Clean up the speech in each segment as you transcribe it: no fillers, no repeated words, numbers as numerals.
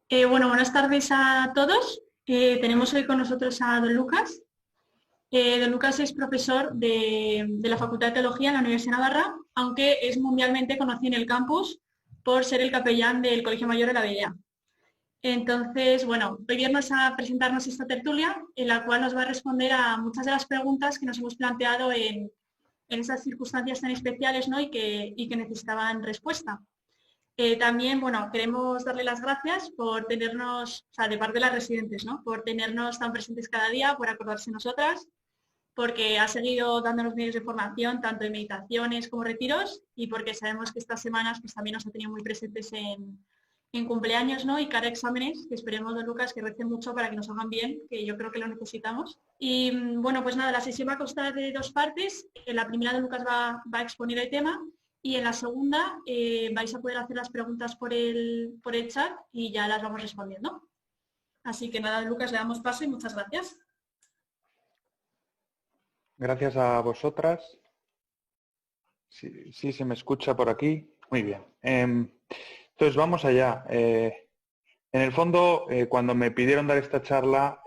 Bueno, buenas tardes a todos. Tenemos hoy con nosotros a don Lucas. Don Lucas es profesor de la Facultad de Teología en la Universidad de Navarra, aunque es mundialmente conocido en el campus por ser el capellán del Colegio Mayor de la Videa. Entonces, bueno, hoy viernes a presentarnos esta tertulia, en la cual nos va a responder a muchas de las preguntas que nos hemos planteado en esas circunstancias tan especiales, ¿no? y que necesitaban respuesta. También, bueno, queremos darle las gracias por tenernos, o sea, de parte de las residentes, ¿no? Por tenernos tan presentes cada día, por acordarse de nosotras, porque ha seguido dándonos medios de formación, tanto en meditaciones como retiros, y porque sabemos que estas semanas pues, también nos ha tenido muy presentes en cumpleaños, ¿no? Y cara a exámenes, que esperemos, don Lucas, que recen mucho para que nos hagan bien, que yo creo que lo necesitamos. Y bueno, pues nada, la sesión va a constar de dos partes. En la primera, don Lucas va a exponer el tema y en la segunda vais a poder hacer las preguntas por el chat y ya las vamos respondiendo. Así que nada, Lucas, le damos paso y muchas gracias. Gracias a vosotras. Sí, se me escucha por aquí. Muy bien. Entonces, vamos allá. En el fondo, cuando me pidieron dar esta charla,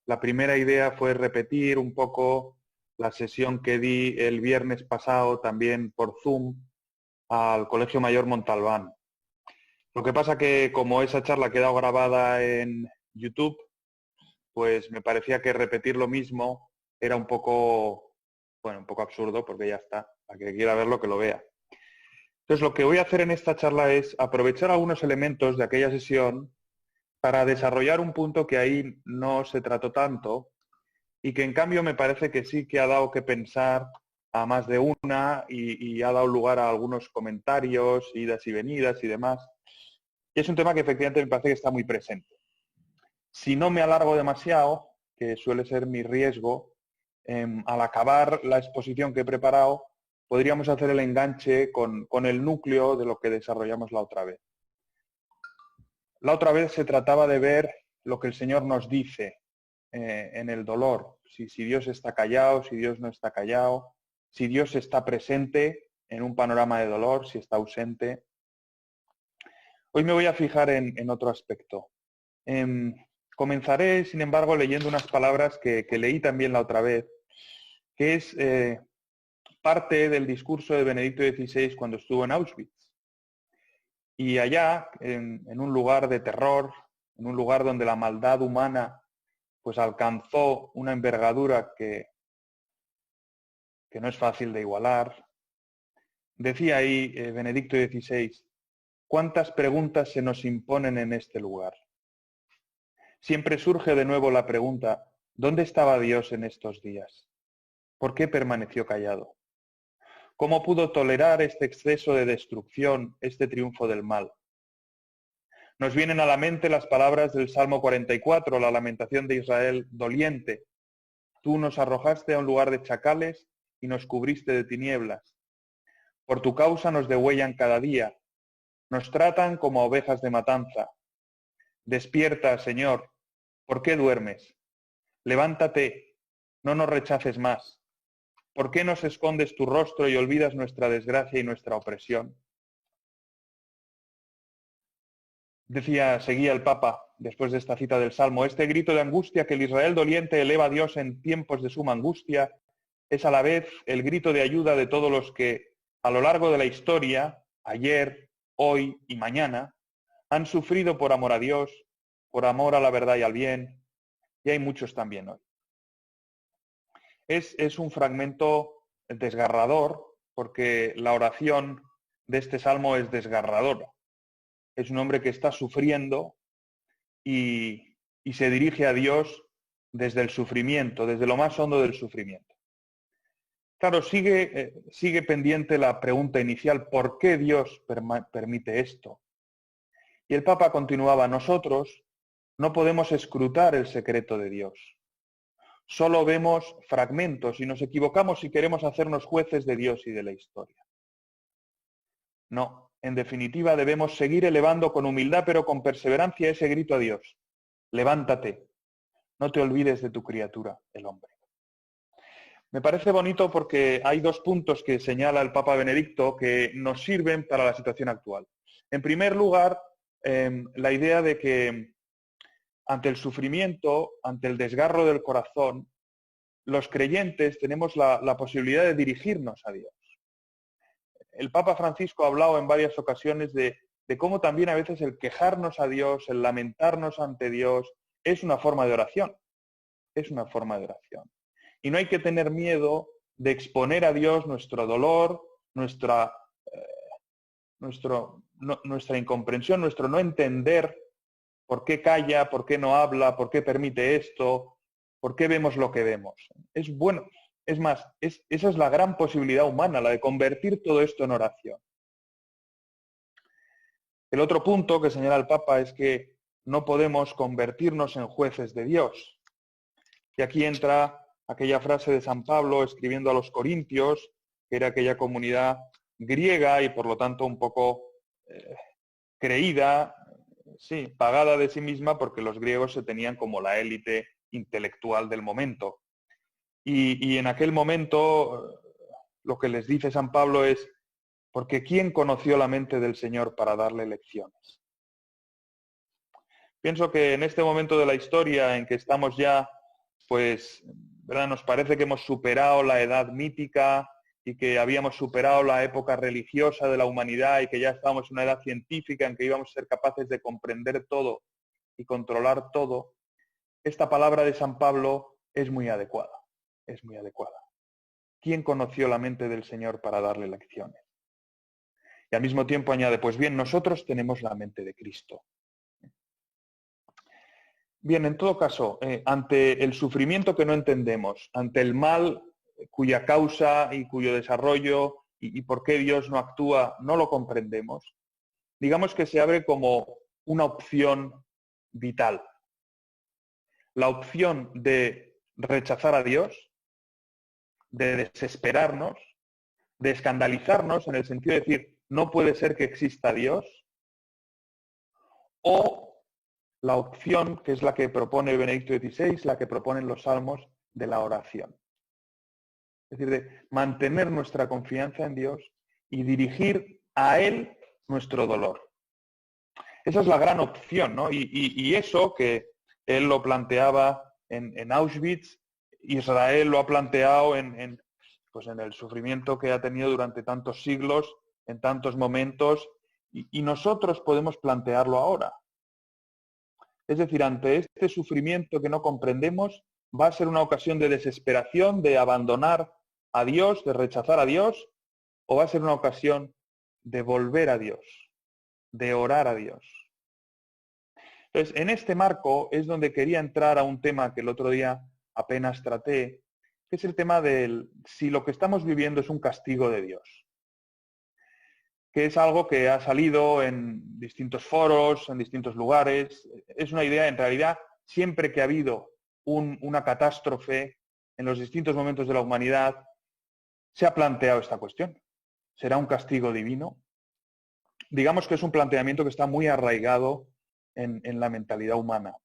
la primera idea fue repetir un poco la sesión que di el viernes pasado también por Zoom al Colegio Mayor Montalbán. Lo que pasa que como esa charla ha quedado grabada en YouTube, pues me parecía que repetir lo mismo era un poco absurdo, porque ya está. Para que quiera verlo, que lo vea. Entonces, lo que voy a hacer en esta charla es aprovechar algunos elementos de aquella sesión para desarrollar un punto que ahí no se trató tanto y que en cambio me parece que sí que ha dado que pensar a más de una y ha dado lugar a algunos comentarios, idas y venidas y demás. Y es un tema que efectivamente me parece que está muy presente. Si no me alargo demasiado, que suele ser mi riesgo, al acabar la exposición que he preparado, podríamos hacer el enganche con el núcleo de lo que desarrollamos la otra vez. La otra vez se trataba de ver lo que el Señor nos dice en el dolor. Si Dios está callado, si Dios no está callado, si Dios está presente en un panorama de dolor, si está ausente. Hoy me voy a fijar en otro aspecto. Comenzaré, sin embargo, leyendo unas palabras que leí también la otra vez, que es parte del discurso de Benedicto XVI cuando estuvo en Auschwitz. Y allá, en un lugar de terror, en un lugar donde la maldad humana pues alcanzó una envergadura que no es fácil de igualar, decía ahí Benedicto XVI, ¿cuántas preguntas se nos imponen en este lugar? Siempre surge de nuevo la pregunta, ¿dónde estaba Dios en estos días? ¿Por qué permaneció callado? ¿Cómo pudo tolerar este exceso de destrucción, este triunfo del mal? Nos vienen a la mente las palabras del Salmo 44, la lamentación de Israel doliente. Tú nos arrojaste a un lugar de chacales y nos cubriste de tinieblas. Por tu causa nos degüellan cada día. Nos tratan como ovejas de matanza. Despierta, Señor. ¿Por qué duermes? Levántate. No nos rechaces más. ¿Por qué nos escondes tu rostro y olvidas nuestra desgracia y nuestra opresión? Seguía el Papa, después de esta cita del Salmo, este grito de angustia que el Israel doliente eleva a Dios en tiempos de suma angustia, es a la vez el grito de ayuda de todos los que, a lo largo de la historia, ayer, hoy y mañana, han sufrido por amor a Dios, por amor a la verdad y al bien, y hay muchos también hoy. Es un fragmento desgarrador, porque la oración de este Salmo es desgarradora. Es un hombre que está sufriendo y se dirige a Dios desde el sufrimiento, desde lo más hondo del sufrimiento. Claro, sigue pendiente la pregunta inicial, ¿por qué Dios permite esto? Y el Papa continuaba, nosotros no podemos escrutar el secreto de Dios. Solo vemos fragmentos y nos equivocamos si queremos hacernos jueces de Dios y de la historia. No, en definitiva debemos seguir elevando con humildad pero con perseverancia ese grito a Dios. Levántate, no te olvides de tu criatura, el hombre. Me parece bonito porque hay dos puntos que señala el Papa Benedicto que nos sirven para la situación actual. En primer lugar, la idea de que ante el sufrimiento, ante el desgarro del corazón, los creyentes tenemos la posibilidad de dirigirnos a Dios. El Papa Francisco ha hablado en varias ocasiones de cómo también a veces el quejarnos a Dios, el lamentarnos ante Dios, es una forma de oración. Es una forma de oración. Y no hay que tener miedo de exponer a Dios nuestro dolor, nuestra incomprensión, nuestro no entender por qué calla, por qué no habla, por qué permite esto, por qué vemos lo que vemos. Es bueno, es más, esa es la gran posibilidad humana, la de convertir todo esto en oración. El otro punto que señala el Papa es que no podemos convertirnos en jueces de Dios. Y aquí entra aquella frase de San Pablo escribiendo a los Corintios, que era aquella comunidad griega y por lo tanto un poco creída, sí, pagada de sí misma, porque los griegos se tenían como la élite intelectual del momento. Y en aquel momento lo que les dice San Pablo es: porque ¿quién conoció la mente del Señor para darle lecciones? Pienso que en este momento de la historia en que estamos ya, pues, ¿verdad?, nos parece que hemos superado la edad mítica y que habíamos superado la época religiosa de la humanidad y que ya estábamos en una edad científica en que íbamos a ser capaces de comprender todo y controlar todo. Esta palabra de San Pablo es muy adecuada, es muy adecuada. ¿Quién conoció la mente del Señor para darle lecciones? Y al mismo tiempo añade: pues bien, nosotros tenemos la mente de Cristo. Bien, en todo caso, ante el sufrimiento que no entendemos, ante el mal cuya causa y cuyo desarrollo y por qué Dios no actúa, no lo comprendemos, digamos que se abre como una opción vital. La opción de rechazar a Dios, de desesperarnos, de escandalizarnos en el sentido de decir: no puede ser que exista Dios, o la opción que es la que propone Benedicto XVI, la que proponen los salmos, de la oración. Es decir, de mantener nuestra confianza en Dios y dirigir a Él nuestro dolor. Esa es la gran opción, ¿no? Y eso que él lo planteaba en Auschwitz, Israel lo ha planteado en el sufrimiento que ha tenido durante tantos siglos, en tantos momentos, y nosotros podemos plantearlo ahora. Es decir, ante este sufrimiento que no comprendemos, va a ser una ocasión de desesperación, de abandonar a Dios, de rechazar a Dios, o va a ser una ocasión de volver a Dios, de orar a Dios. Entonces, en este marco es donde quería entrar a un tema que el otro día apenas traté, que es el tema del si lo que estamos viviendo es un castigo de Dios, que es algo que ha salido en distintos foros, en distintos lugares. Es una idea, en realidad, siempre que ha habido una catástrofe en los distintos momentos de la humanidad, se ha planteado esta cuestión. ¿Será un castigo divino? Digamos que es un planteamiento que está muy arraigado en la mentalidad humana.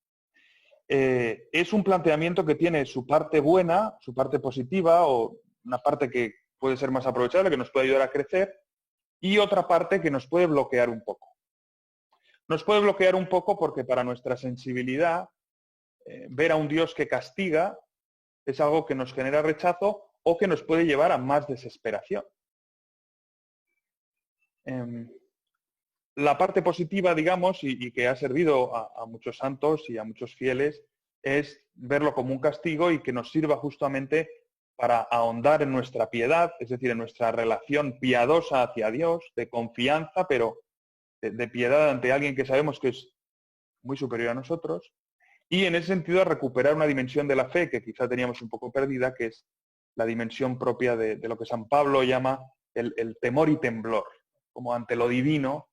Es un planteamiento que tiene su parte buena, su parte positiva, o una parte que puede ser más aprovechable, que nos puede ayudar a crecer, y otra parte que nos puede bloquear un poco. Nos puede bloquear un poco porque para nuestra sensibilidad, ver a un Dios que castiga es algo que nos genera rechazo o que nos puede llevar a más desesperación. La parte positiva, digamos, y que ha servido a muchos santos y a muchos fieles, es verlo como un castigo y que nos sirva justamente para ahondar en nuestra piedad, es decir, en nuestra relación piadosa hacia Dios, de confianza, pero de piedad ante alguien que sabemos que es muy superior a nosotros, y en ese sentido a recuperar una dimensión de la fe que quizá teníamos un poco perdida, que es la dimensión propia de lo que San Pablo llama el temor y temblor, como ante lo divino,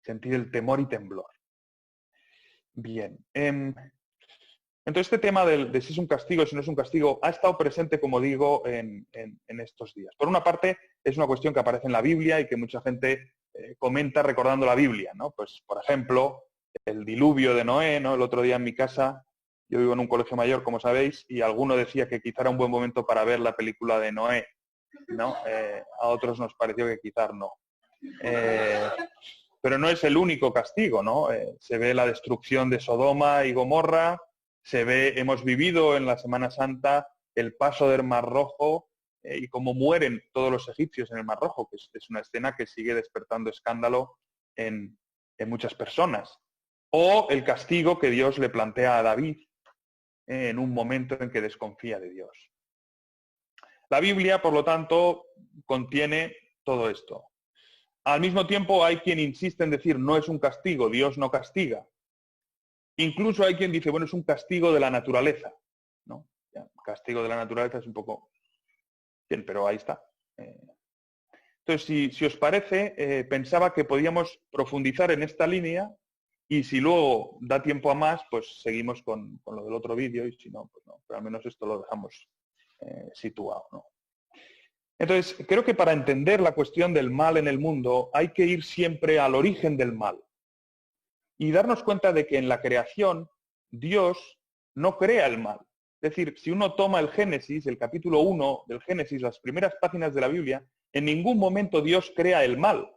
sentir el temor y temblor. Bien. Entonces, este tema de si es un castigo o si no es un castigo ha estado presente, como digo, en estos días. Por una parte, es una cuestión que aparece en la Biblia y que mucha gente comenta recordando la Biblia, ¿no? Pues, por ejemplo, el diluvio de Noé, ¿no? El otro día en mi casa, yo vivo en un colegio mayor, como sabéis, y alguno decía que quizá era un buen momento para ver la película de Noé, ¿no? A otros nos pareció que quizás no. pero no es el único castigo, ¿no? Se ve la destrucción de Sodoma y Gomorra, hemos vivido en la Semana Santa el paso del Mar Rojo y cómo mueren todos los egipcios en el Mar Rojo, que es una escena que sigue despertando escándalo en muchas personas. O el castigo que Dios le plantea a David en un momento en que desconfía de Dios. La Biblia, por lo tanto, contiene todo esto. Al mismo tiempo hay quien insiste en decir no es un castigo, Dios no castiga. Incluso hay quien dice, bueno, es un castigo de la naturaleza, ¿no? Ya, castigo de la naturaleza es un poco... Bien, pero ahí está. Entonces, si os parece, pensaba que podíamos profundizar en esta línea y si luego da tiempo a más, pues seguimos con lo del otro vídeo y si no, pues no. Pero al menos esto lo dejamos situado, ¿no? Entonces, creo que para entender la cuestión del mal en el mundo hay que ir siempre al origen del mal y darnos cuenta de que en la creación Dios no crea el mal. Es decir, si uno toma el Génesis, el capítulo 1 del Génesis, las primeras páginas de la Biblia, en ningún momento Dios crea el mal.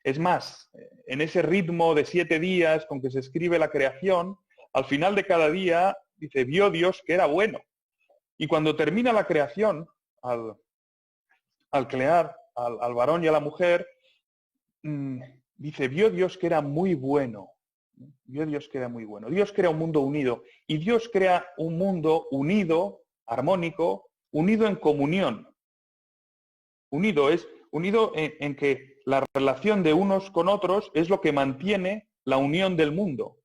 Es más, en ese ritmo de 7 días con que se escribe la creación, al final de cada día dice, vio Dios que era bueno. Y cuando termina la creación, al crear al varón y a la mujer, dice, vio Dios que era muy bueno. Vio Dios que era muy bueno. Dios crea un mundo unido. Y Dios crea un mundo unido, armónico, unido en comunión. Unido en que la relación de unos con otros es lo que mantiene la unión del mundo.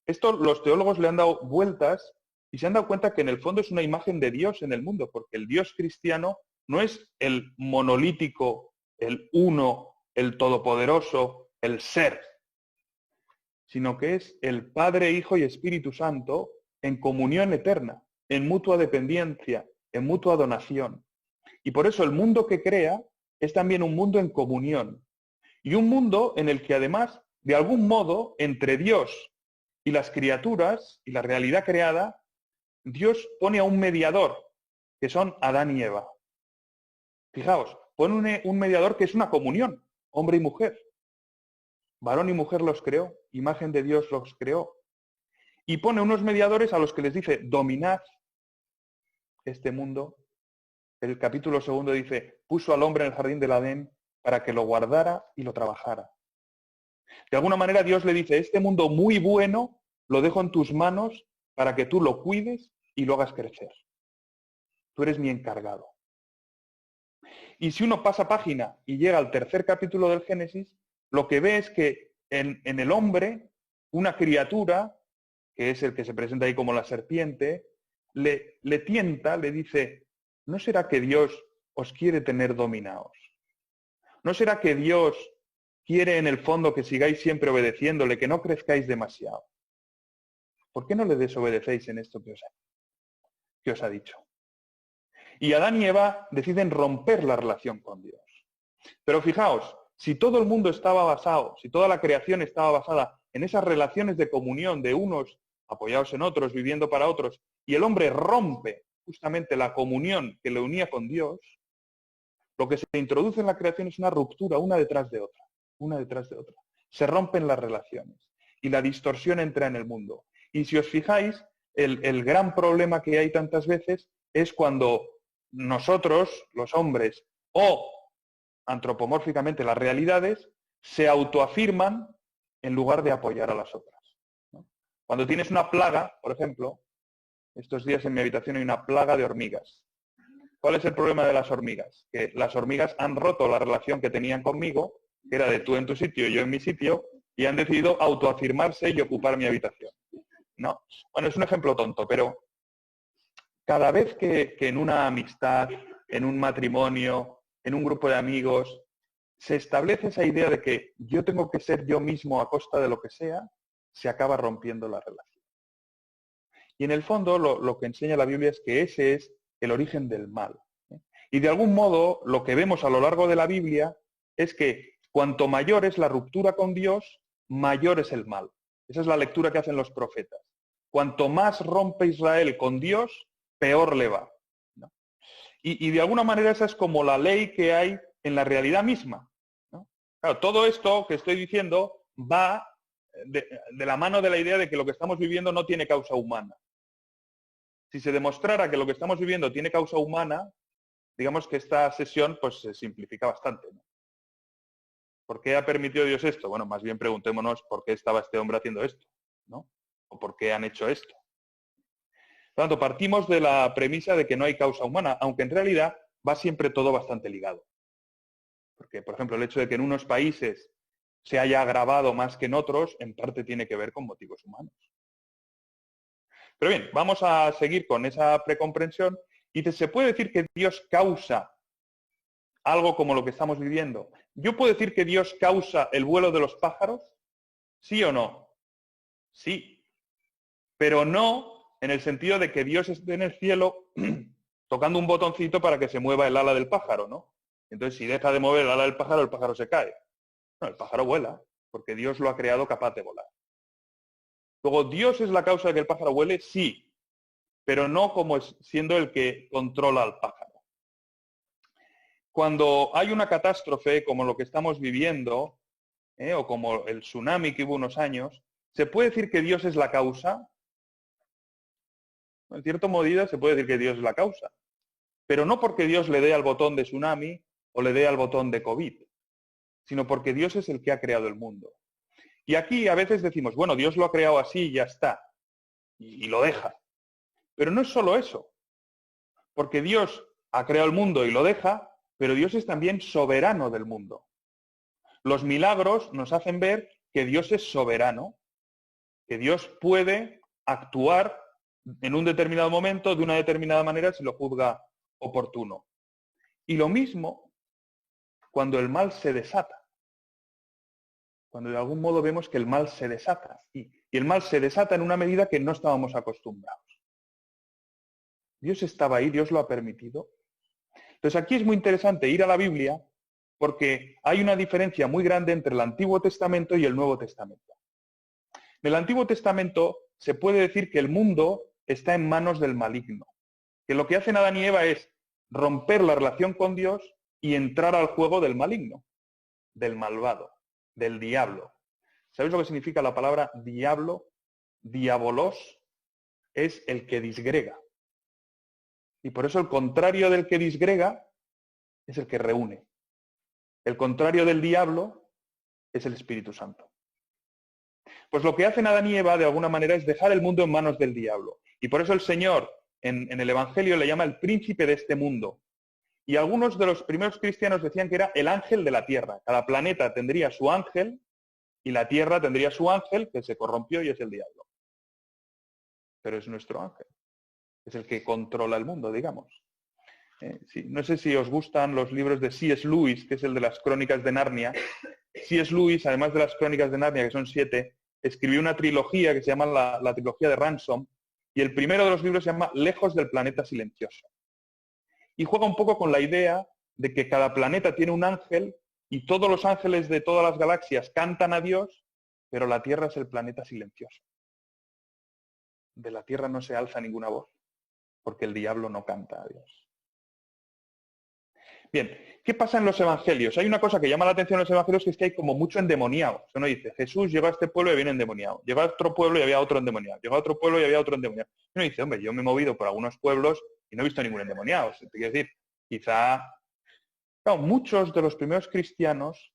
Esto los teólogos le han dado vueltas y se han dado cuenta que en el fondo es una imagen de Dios en el mundo, porque el Dios cristiano no es el monolítico, el uno, el todopoderoso, el ser, sino que es el Padre, Hijo y Espíritu Santo en comunión eterna, en mutua dependencia, en mutua donación. Y por eso el mundo que crea es también un mundo en comunión. Y un mundo en el que además, de algún modo, entre Dios y las criaturas y la realidad creada, Dios pone a un mediador, que son Adán y Eva. Fijaos, pone un mediador que es una comunión, hombre y mujer. Varón y mujer los creó, imagen de Dios los creó. Y pone unos mediadores a los que les dice, dominad este mundo. El capítulo 2 dice, puso al hombre en el jardín del Edén para que lo guardara y lo trabajara. De alguna manera Dios le dice, este mundo muy bueno lo dejo en tus manos para que tú lo cuides y lo hagas crecer. Tú eres mi encargado. Y si uno pasa página y llega al 3er capítulo del Génesis, lo que ve es que en el hombre, una criatura, que es el que se presenta ahí como la serpiente, le tienta, le dice, ¿no será que Dios os quiere tener dominados? ¿No será que Dios quiere en el fondo que sigáis siempre obedeciéndole, que no crezcáis demasiado? ¿Por qué no le desobedecéis en esto que os ha dicho? Y Adán y Eva deciden romper la relación con Dios. Pero fijaos, si todo el mundo estaba basado, si toda la creación estaba basada en esas relaciones de comunión de unos apoyados en otros, viviendo para otros, y el hombre rompe justamente la comunión que le unía con Dios, lo que se introduce en la creación es una ruptura, una detrás de otra, una detrás de otra. Se rompen las relaciones y la distorsión entra en el mundo. Y si os fijáis, el gran problema que hay tantas veces es cuando nosotros, los hombres, o antropomórficamente las realidades, se autoafirman en lugar de apoyar a las otras, ¿no? Cuando tienes una plaga, por ejemplo, estos días en mi habitación hay una plaga de hormigas. ¿Cuál es el problema de las hormigas? Que las hormigas han roto la relación que tenían conmigo, que era de tú en tu sitio y yo en mi sitio, y han decidido autoafirmarse y ocupar mi habitación. ¿No? Bueno, es un ejemplo tonto, pero cada vez que en una amistad, en un matrimonio, en un grupo de amigos, se establece esa idea de que yo tengo que ser yo mismo a costa de lo que sea, se acaba rompiendo la relación. Y en el fondo lo que enseña la Biblia es que ese es el origen del mal. Y de algún modo lo que vemos a lo largo de la Biblia es que cuanto mayor es la ruptura con Dios, mayor es el mal. Esa es la lectura que hacen los profetas. Cuanto más rompe Israel con Dios, peor le va, ¿no? Y de alguna manera esa es como la ley que hay en la realidad misma, ¿no? Claro, todo esto que estoy diciendo va de la mano de la idea de que lo que estamos viviendo no tiene causa humana. Si se demostrara que lo que estamos viviendo tiene causa humana, digamos que esta sesión pues se simplifica bastante, ¿no? ¿Por qué ha permitido Dios esto? Bueno, más bien preguntémonos por qué estaba este hombre haciendo esto, ¿no? O por qué han hecho esto. Por lo tanto, partimos de la premisa de que no hay causa humana, aunque en realidad va siempre todo bastante ligado. Porque, por ejemplo, el hecho de que en unos países se haya agravado más que en otros, en parte tiene que ver con motivos humanos. Pero bien, vamos a seguir con esa precomprensión. Y se puede decir que Dios causa algo como lo que estamos viviendo. ¿Yo puedo decir que Dios causa el vuelo de los pájaros? ¿Sí o no? Sí. Pero no en el sentido de que Dios esté en el cielo tocando un botoncito para que se mueva el ala del pájaro, ¿no? Entonces, si deja de mover el ala del pájaro, el pájaro se cae. No, el pájaro vuela, porque Dios lo ha creado capaz de volar. Luego, ¿Dios es la causa de que el pájaro vuele? Sí, pero no como siendo el que controla al pájaro. Cuando hay una catástrofe como lo que estamos viviendo, o como el tsunami que hubo unos años, ¿se puede decir que Dios es la causa? En cierta medida se puede decir que Dios es la causa, pero no porque Dios le dé al botón de tsunami o le dé al botón de COVID, sino porque Dios es el que ha creado el mundo. Y aquí a veces decimos, bueno, Dios lo ha creado así y ya está, y lo deja. Pero no es solo eso, porque Dios ha creado el mundo y lo deja, pero Dios es también soberano del mundo. Los milagros nos hacen ver que Dios es soberano, que Dios puede actuar en un determinado momento, de una determinada manera, si lo juzga oportuno. Y lo mismo cuando el mal se desata. Cuando de algún modo vemos que el mal se desata. Y el mal se desata en una medida que no estábamos acostumbrados. Dios estaba ahí, Dios lo ha permitido. Entonces aquí es muy interesante ir a la Biblia porque hay una diferencia muy grande entre el Antiguo Testamento y el Nuevo Testamento. En el Antiguo Testamento se puede decir que el mundo está en manos del maligno. Que lo que hacen Adán y Eva es romper la relación con Dios y entrar al juego del maligno, del malvado, del diablo. ¿Sabéis lo que significa la palabra diablo? Diabolos es el que disgrega. Y por eso el contrario del que disgrega es el que reúne. El contrario del diablo es el Espíritu Santo. Pues lo que hacen Adán y Eva de alguna manera es dejar el mundo en manos del diablo. Y por eso el Señor en el Evangelio le llama el príncipe de este mundo. Y algunos de los primeros cristianos decían que era el ángel de la tierra. Cada planeta tendría su ángel y la tierra tendría su ángel que se corrompió y es el diablo. Pero es nuestro ángel. Es el que controla el mundo, digamos. Sí, no sé si os gustan los libros de C.S. Lewis, que es el de las Crónicas de Narnia. C.S. Lewis, además de las Crónicas de Narnia, que son 7, escribió una trilogía que se llama la trilogía de Ransom, y el primero de los libros se llama Lejos del planeta silencioso. Y juega un poco con la idea de que cada planeta tiene un ángel y todos los ángeles de todas las galaxias cantan a Dios, pero la Tierra es el planeta silencioso. De la Tierra no se alza ninguna voz, porque el diablo no canta a Dios. Bien, ¿qué pasa en los evangelios? Hay una cosa que llama la atención en los evangelios, que es que hay como mucho endemoniado. Uno dice, Jesús llegó a este pueblo y había un endemoniado. Llegó a otro pueblo y había otro endemoniado. Llegó a otro pueblo y había otro endemoniado. Uno dice, hombre, yo me he movido por algunos pueblos y no he visto ningún endemoniado. Te quiero decir, quizá... Claro, muchos de los primeros cristianos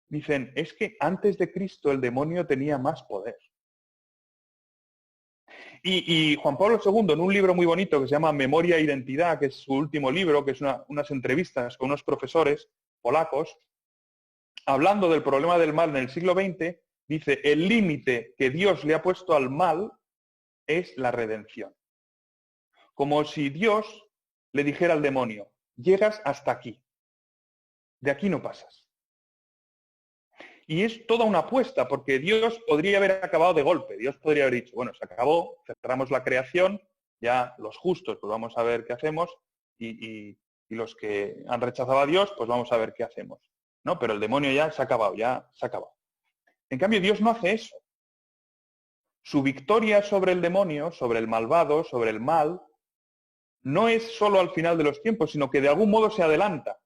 dicen, es que antes de Cristo el demonio tenía más poder. Y Juan Pablo II, en un libro muy bonito que se llama Memoria e Identidad, que es su último libro, que es unas entrevistas con unos profesores polacos, hablando del problema del mal en el siglo XX, dice, el límite que Dios le ha puesto al mal es la redención. Como si Dios le dijera al demonio, llegas hasta aquí, de aquí no pasas. Y es toda una apuesta, porque Dios podría haber acabado de golpe. Dios podría haber dicho, bueno, se acabó, cerramos la creación, ya los justos, pues vamos a ver qué hacemos, y los que han rechazado a Dios, pues vamos a ver qué hacemos. No, pero el demonio ya se ha acabado, ya se ha acabado. En cambio, Dios no hace eso. Su victoria sobre el demonio, sobre el malvado, sobre el mal, no es solo al final de los tiempos, sino que de algún modo se adelanta.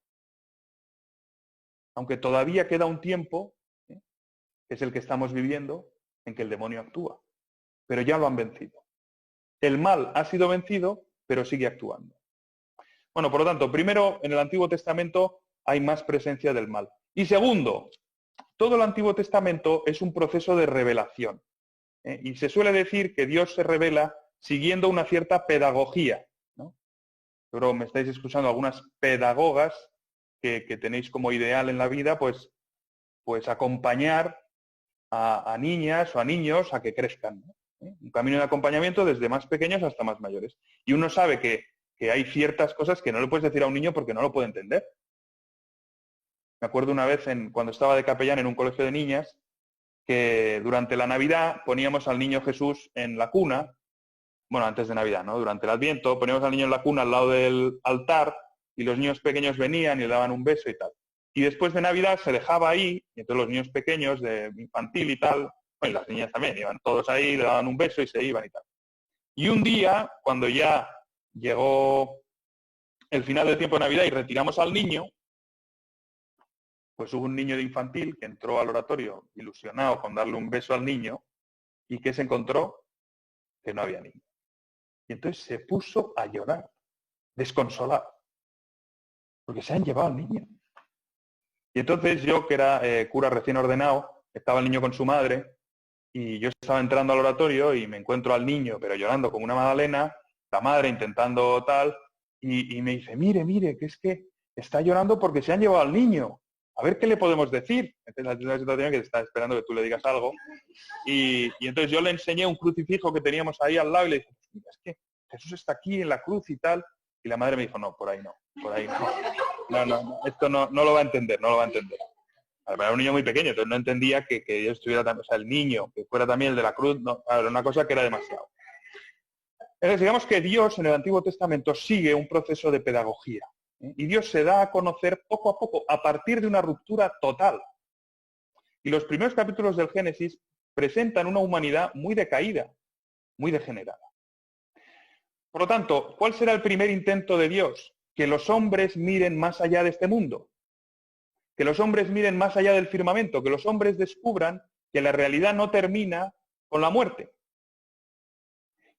aunque todavía queda un tiempo, que es el que estamos viviendo, en que el demonio actúa. Pero ya lo han vencido. El mal ha sido vencido, pero sigue actuando. Bueno, por lo tanto, primero, en el Antiguo Testamento hay más presencia del mal. Y segundo, todo el Antiguo Testamento es un proceso de revelación. Y se suele decir que Dios se revela siguiendo una cierta pedagogía, ¿no? Pero me estáis escuchando algunas pedagogas que tenéis como ideal en la vida, pues acompañar a niñas o a niños a que crezcan, ¿no? Un camino de acompañamiento desde más pequeños hasta más mayores. Y uno sabe que hay ciertas cosas que no le puedes decir a un niño porque no lo puede entender. Me acuerdo una vez cuando estaba de capellán en un colegio de niñas, que durante la Navidad poníamos al niño Jesús en la cuna, bueno, antes de Navidad, ¿no? Durante el Adviento poníamos al niño en la cuna al lado del altar y los niños pequeños venían y le daban un beso y tal. Y después de Navidad se dejaba ahí, y entonces los niños pequeños de infantil y tal, bueno, y las niñas también, iban todos ahí, le daban un beso y se iban y tal. Y un día, cuando ya llegó el final del tiempo de Navidad y retiramos al niño, pues hubo un niño de infantil que entró al oratorio ilusionado con darle un beso al niño y que se encontró que no había niño. Y entonces se puso a llorar, desconsolado, porque se han llevado al niño. Y entonces yo, que era cura recién ordenado, estaba el niño con su madre y yo estaba entrando al oratorio y me encuentro al niño, pero llorando como una magdalena, la madre intentando tal, y me dice, mire, que es que está llorando porque se han llevado al niño. A ver qué le podemos decir. Entonces es una situación que está esperando que tú le digas algo. Y entonces yo le enseñé un crucifijo que teníamos ahí al lado y le dije, mira, es que Jesús está aquí en la cruz y tal. Y la madre me dijo, no, por ahí no. No, esto no lo va a entender, no lo va a entender. Era un niño muy pequeño, entonces no entendía que yo estuviera también, o sea, el niño, que fuera también el de la cruz, no, era una cosa que era demasiado. Entonces, digamos que Dios en el Antiguo Testamento sigue un proceso de pedagogía. Y Dios se da a conocer poco a poco, a partir de una ruptura total. Y los primeros capítulos del Génesis presentan una humanidad muy decaída, muy degenerada. Por lo tanto, ¿cuál será el primer intento de Dios? Que los hombres miren más allá de este mundo. Que los hombres miren más allá del firmamento, que los hombres descubran que la realidad no termina con la muerte.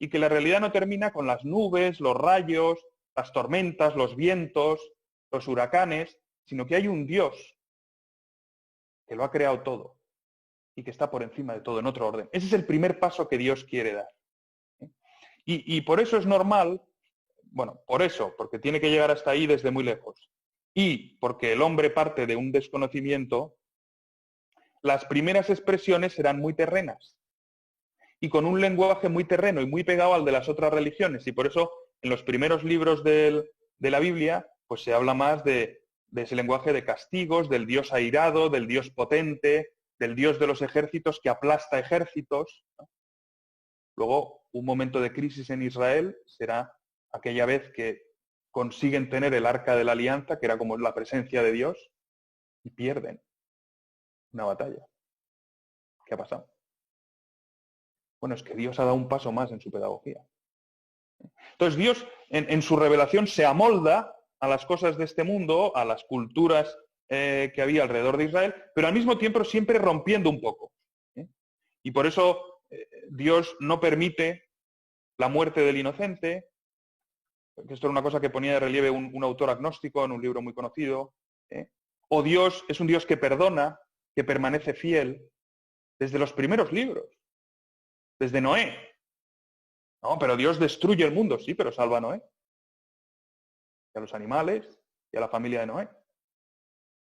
Y que la realidad no termina con las nubes, los rayos, las tormentas, los vientos, los huracanes, sino que hay un Dios que lo ha creado todo y que está por encima de todo, en otro orden. Ese es el primer paso que Dios quiere dar. Y por eso es normal, bueno, por eso, porque tiene que llegar hasta ahí desde muy lejos. Y porque el hombre parte de un desconocimiento, las primeras expresiones serán muy terrenas y con un lenguaje muy terreno y muy pegado al de las otras religiones. Y por eso en los primeros libros de la Biblia pues se habla más de ese lenguaje de castigos, del Dios airado, del Dios potente, del Dios de los ejércitos que aplasta ejércitos, ¿no? Luego, un momento de crisis en Israel será aquella vez que consiguen tener el arca de la alianza, que era como la presencia de Dios, y pierden una batalla. ¿Qué ha pasado? Bueno, es que Dios ha dado un paso más en su pedagogía. Entonces Dios en su revelación se amolda a las cosas de este mundo, a las culturas que había alrededor de Israel, pero al mismo tiempo siempre rompiendo un poco. Y por eso Dios no permite la muerte del inocente, que esto era una cosa que ponía de relieve un autor agnóstico en un libro muy conocido. O Dios es un Dios que perdona, que permanece fiel, desde los primeros libros, desde Noé. No, pero Dios destruye el mundo, sí, pero salva a Noé. Y a los animales y a la familia de Noé.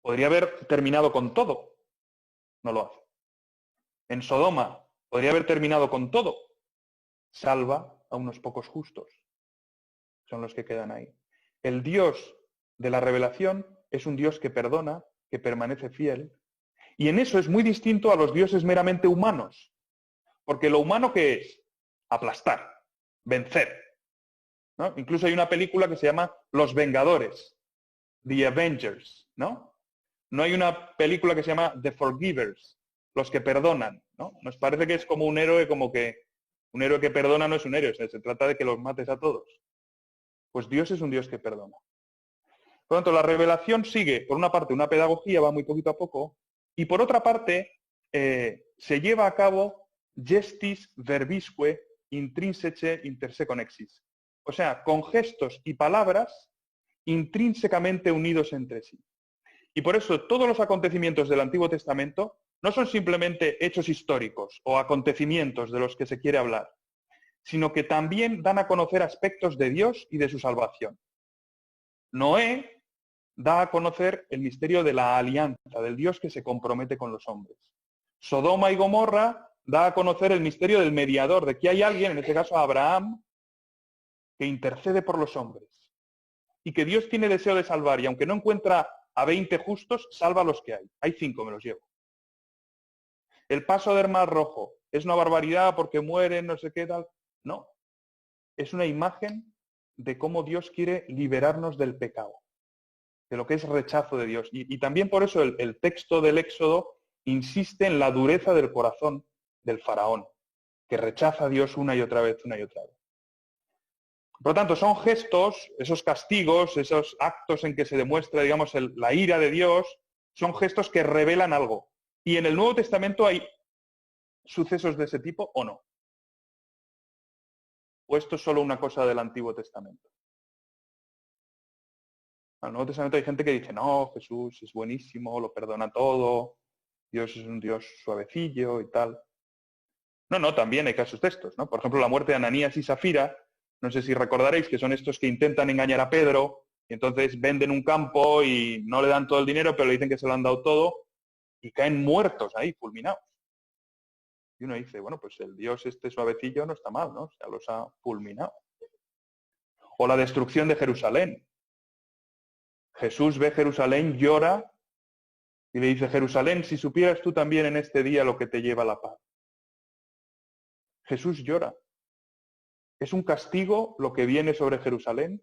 Podría haber terminado con todo. No lo hace. En Sodoma podría haber terminado con todo. Salva a unos pocos justos. Son los que quedan ahí. El Dios de la revelación es un Dios que perdona, que permanece fiel. Y en eso es muy distinto a los dioses meramente humanos. Porque lo humano, ¿qué es? Aplastar, vencer. ¿No? Incluso hay una película que se llama Los Vengadores, The Avengers, ¿no? No hay una película que se llama The Forgivers, los que perdonan, ¿no? Nos parece que es como un héroe, como que un héroe que perdona no es un héroe, se trata de que los mates a todos. Pues Dios es un Dios que perdona. Por lo tanto, la revelación sigue, por una parte, una pedagogía, va muy poquito a poco, y por otra parte, se lleva a cabo gestis verbisque intrinsece interseconexis. O sea, con gestos y palabras intrínsecamente unidos entre sí. Y por eso todos los acontecimientos del Antiguo Testamento no son simplemente hechos históricos o acontecimientos de los que se quiere hablar, sino que también dan a conocer aspectos de Dios y de su salvación. Noé da a conocer el misterio de la alianza, del Dios que se compromete con los hombres. Sodoma y Gomorra da a conocer el misterio del mediador, de que hay alguien, en este caso Abraham, que intercede por los hombres. Y que Dios tiene deseo de salvar, y aunque no encuentra a 20 justos, salva a los que hay. Hay 5, me los llevo. El paso del Mar Rojo es una barbaridad porque mueren, no sé qué tal. No. Es una imagen de cómo Dios quiere liberarnos del pecado, de lo que es rechazo de Dios. Y también por eso el texto del Éxodo insiste en la dureza del corazón del faraón, que rechaza a Dios una y otra vez, una y otra vez. Por lo tanto, son gestos, esos castigos, esos actos en que se demuestra, digamos, la ira de Dios, son gestos que revelan algo. Y en el Nuevo Testamento hay sucesos de ese tipo o no. ¿O esto es solo una cosa del Antiguo Testamento? En el Nuevo Testamento hay gente que dice, no, Jesús es buenísimo, lo perdona todo, Dios es un Dios suavecillo y tal. No, también hay casos de estos, ¿no? Por ejemplo, la muerte de Ananías y Safira, no sé si recordaréis que son estos que intentan engañar a Pedro, y entonces venden un campo y no le dan todo el dinero, pero le dicen que se lo han dado todo, y caen muertos ahí, fulminados. Y uno dice, bueno, pues el Dios este suavecillo no está mal, ¿no? O sea, los ha fulminado. O la destrucción de Jerusalén. Jesús ve Jerusalén, llora, y le dice, Jerusalén, si supieras tú también en este día lo que te lleva a la paz. Jesús llora. ¿Es un castigo lo que viene sobre Jerusalén?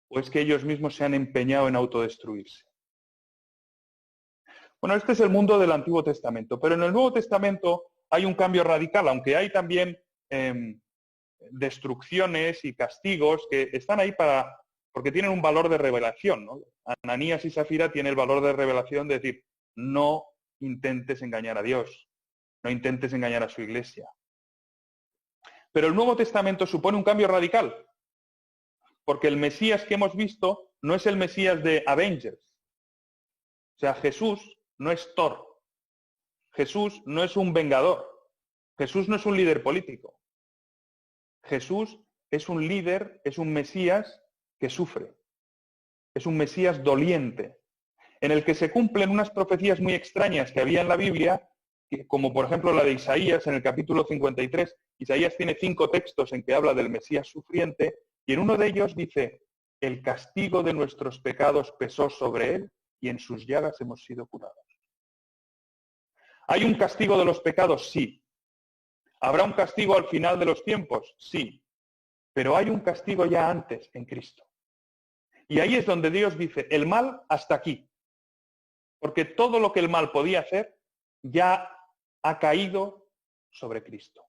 ¿O es que ellos mismos se han empeñado en autodestruirse? Bueno, este es el mundo del Antiguo Testamento, pero en el Nuevo Testamento hay un cambio radical, aunque hay también destrucciones y castigos que están ahí porque tienen un valor de revelación, ¿no? Ananías y Safira tienen el valor de revelación de decir, no intentes engañar a Dios, no intentes engañar a su iglesia. Pero el Nuevo Testamento supone un cambio radical, porque el Mesías que hemos visto no es el Mesías de Avengers. O sea, Jesús no es Thor. Jesús no es un vengador. Jesús no es un líder político. Jesús es un líder, es un Mesías que sufre. Es un Mesías doliente, en el que se cumplen unas profecías muy extrañas que había en la Biblia, como por ejemplo la de Isaías en el capítulo 53. Isaías tiene 5 textos en que habla del Mesías sufriente, y en uno de ellos dice, el castigo de nuestros pecados pesó sobre él, y en sus llagas hemos sido curados. ¿Hay un castigo de los pecados? Sí. ¿Habrá un castigo al final de los tiempos? Sí. Pero hay un castigo ya antes en Cristo. Y ahí es donde Dios dice, el mal hasta aquí. Porque todo lo que el mal podía hacer ya ha caído sobre Cristo.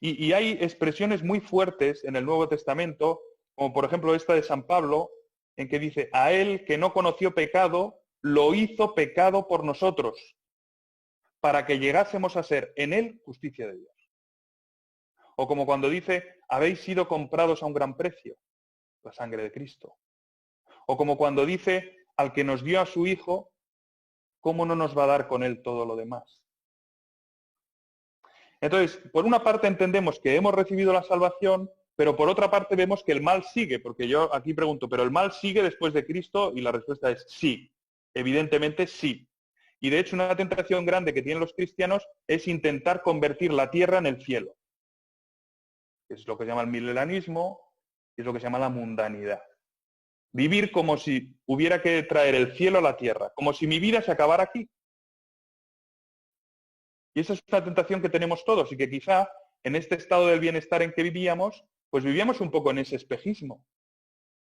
Y hay expresiones muy fuertes en el Nuevo Testamento, como por ejemplo esta de San Pablo, en que dice, a él que no conoció pecado, lo hizo pecado por nosotros, para que llegásemos a ser en él justicia de Dios. O como cuando dice, habéis sido comprados a un gran precio, la sangre de Cristo. O como cuando dice, al que nos dio a su Hijo, ¿cómo no nos va a dar con él todo lo demás? Entonces, por una parte entendemos que hemos recibido la salvación, pero por otra parte vemos que el mal sigue, porque yo aquí pregunto, ¿pero el mal sigue después de Cristo? Y la respuesta es sí, evidentemente sí. Y de hecho una tentación grande que tienen los cristianos es intentar convertir la tierra en el cielo. Es lo que se llama el milenarismo, es lo que se llama la mundanidad. Vivir como si hubiera que traer el cielo a la tierra, como si mi vida se acabara aquí. Y esa es una tentación que tenemos todos y que quizá en este estado del bienestar en que vivíamos, pues vivíamos un poco en ese espejismo.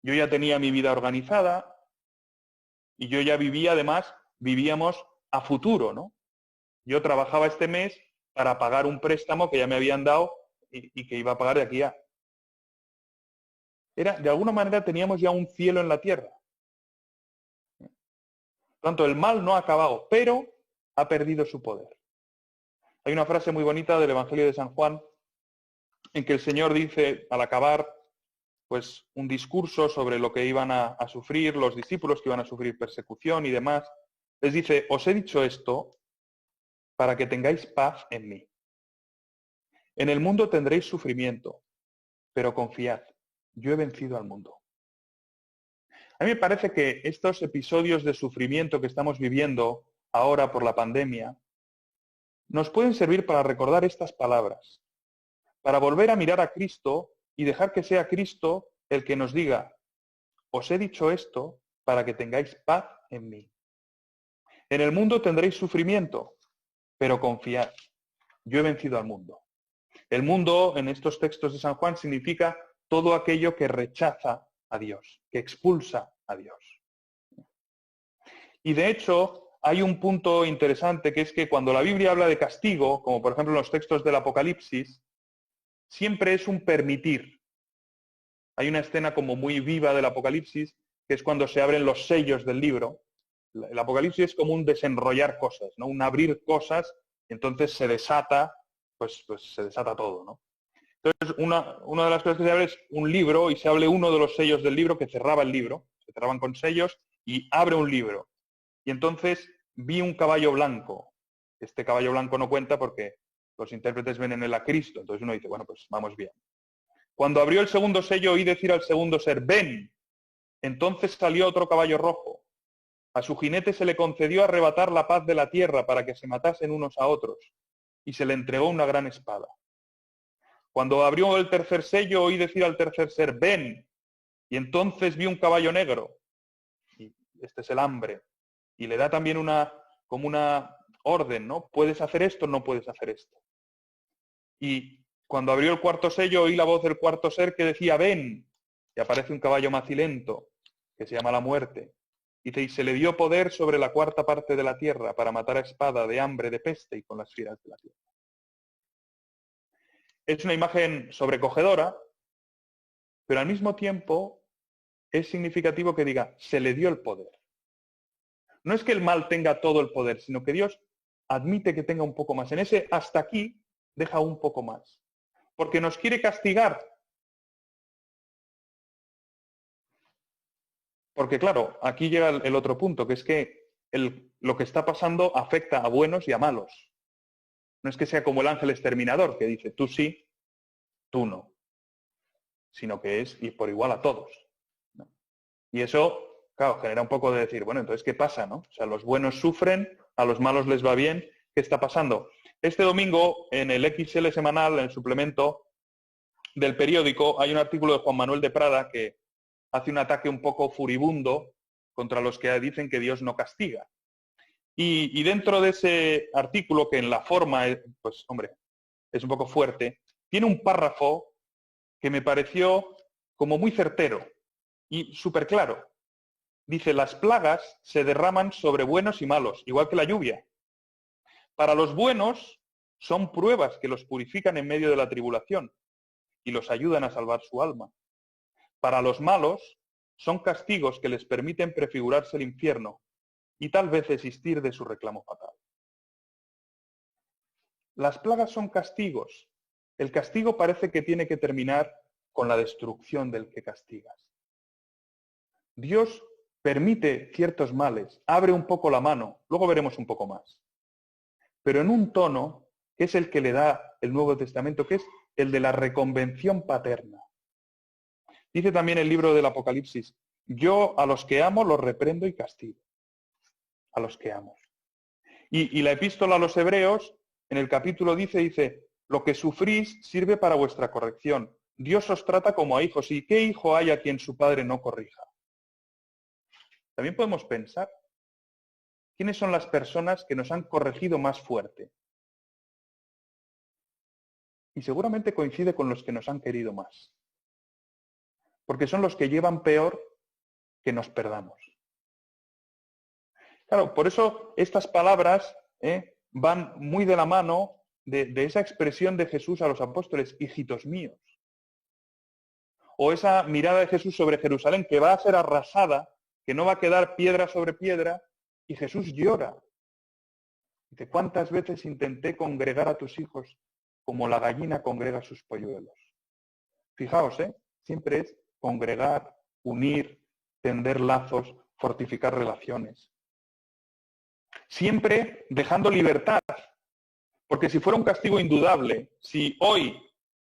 Yo ya tenía mi vida organizada y yo ya vivía, además, vivíamos a futuro, ¿no? Yo trabajaba este mes para pagar un préstamo que ya me habían dado y que iba a pagar de aquí a. de alguna manera teníamos ya un cielo en la tierra. Por tanto, el mal no ha acabado, pero ha perdido su poder. Hay una frase muy bonita del Evangelio de San Juan en que el Señor dice, al acabar, pues un discurso sobre lo que iban a sufrir los discípulos, que iban a sufrir persecución y demás, les dice, os he dicho esto para que tengáis paz en mí. En el mundo tendréis sufrimiento, pero confiad, yo he vencido al mundo. A mí me parece que estos episodios de sufrimiento que estamos viviendo ahora por la pandemia nos pueden servir para recordar estas palabras, para volver a mirar a Cristo y dejar que sea Cristo el que nos diga, os he dicho esto para que tengáis paz en mí. En el mundo tendréis sufrimiento, pero confiad, yo he vencido al mundo. El mundo, en estos textos de San Juan, significa todo aquello que rechaza a Dios, que expulsa a Dios. Y de hecho, hay un punto interesante, que es que cuando la Biblia habla de castigo, como por ejemplo en los textos del Apocalipsis, siempre es un permitir. Hay una escena como muy viva del Apocalipsis, que es cuando se abren los sellos del libro. El Apocalipsis es como un desenrollar cosas, ¿no? Un abrir cosas, y entonces se desata, pues se desata todo, ¿no? Entonces, una de las cosas que se abre es un libro, y se abre uno de los sellos del libro que cerraba el libro, se cerraban con sellos, y abre un libro. Y entonces vi un caballo blanco. Este caballo blanco no cuenta porque los intérpretes ven en él a Cristo. Entonces uno dice, bueno, pues vamos bien. Cuando abrió el segundo sello, oí decir al segundo ser, ven. Entonces salió otro caballo rojo. A su jinete se le concedió arrebatar la paz de la tierra para que se matasen unos a otros. Y se le entregó una gran espada. Cuando abrió el tercer sello, oí decir al tercer ser, ven. Y entonces vi un caballo negro. Y este es el hambre. Y le da también como una orden, ¿no? Puedes hacer esto, no puedes hacer esto. Y cuando abrió el cuarto sello, oí la voz del cuarto ser que decía, ven. Y aparece un caballo macilento, que se llama la muerte. Dice, y se le dio poder sobre la cuarta parte de la tierra para matar a espada, de hambre, de peste y con las fieras de la tierra. Es una imagen sobrecogedora, pero al mismo tiempo es significativo que diga, se le dio el poder. No es que el mal tenga todo el poder, sino que Dios admite que tenga un poco más. En ese hasta aquí deja un poco más. Porque nos quiere castigar. Porque claro, aquí llega el otro punto, que es que lo que está pasando afecta a buenos y a malos. No es que sea como el ángel exterminador, que dice, tú sí, tú no. Sino que es y por igual a todos, ¿no? Y eso, claro, genera un poco de decir, bueno, entonces, ¿qué pasa, no? O sea, los buenos sufren, a los malos les va bien. ¿Qué está pasando? Este domingo, en el XL semanal, en el suplemento del periódico, hay un artículo de Juan Manuel de Prada que hace un ataque un poco furibundo contra los que dicen que Dios no castiga. Y dentro de ese artículo, que en la forma, pues, hombre, es un poco fuerte, tiene un párrafo que me pareció como muy certero y súper claro. Dice, las plagas se derraman sobre buenos y malos, igual que la lluvia. Para los buenos son pruebas que los purifican en medio de la tribulación y los ayudan a salvar su alma. Para los malos son castigos que les permiten prefigurarse el infierno y tal vez desistir de su reclamo fatal. Las plagas son castigos. El castigo parece que tiene que terminar con la destrucción del que castigas. Dios permite ciertos males, abre un poco la mano, luego veremos un poco más. Pero en un tono que es el que le da el Nuevo Testamento, que es el de la reconvención paterna. Dice también el libro del Apocalipsis, yo a los que amo los reprendo y castigo. A los que amo. Y la epístola a los Hebreos, en el capítulo dice, lo que sufrís sirve para vuestra corrección. Dios os trata como a hijos. ¿Y qué hijo hay a quien su padre no corrija? También podemos pensar, ¿quiénes son las personas que nos han corregido más fuerte? Y seguramente coincide con los que nos han querido más. Porque son los que llevan peor que nos perdamos. Claro, por eso estas palabras van muy de la mano de esa expresión de Jesús a los apóstoles, hijitos míos. o esa mirada de Jesús sobre Jerusalén que va a ser arrasada, que no va a quedar piedra sobre piedra, y Jesús llora. Dice, ¿cuántas veces intenté congregar a tus hijos como la gallina congrega sus polluelos? Fijaos, siempre es congregar, unir, tender lazos, fortificar relaciones. Siempre dejando libertad, porque si fuera un castigo indudable, si hoy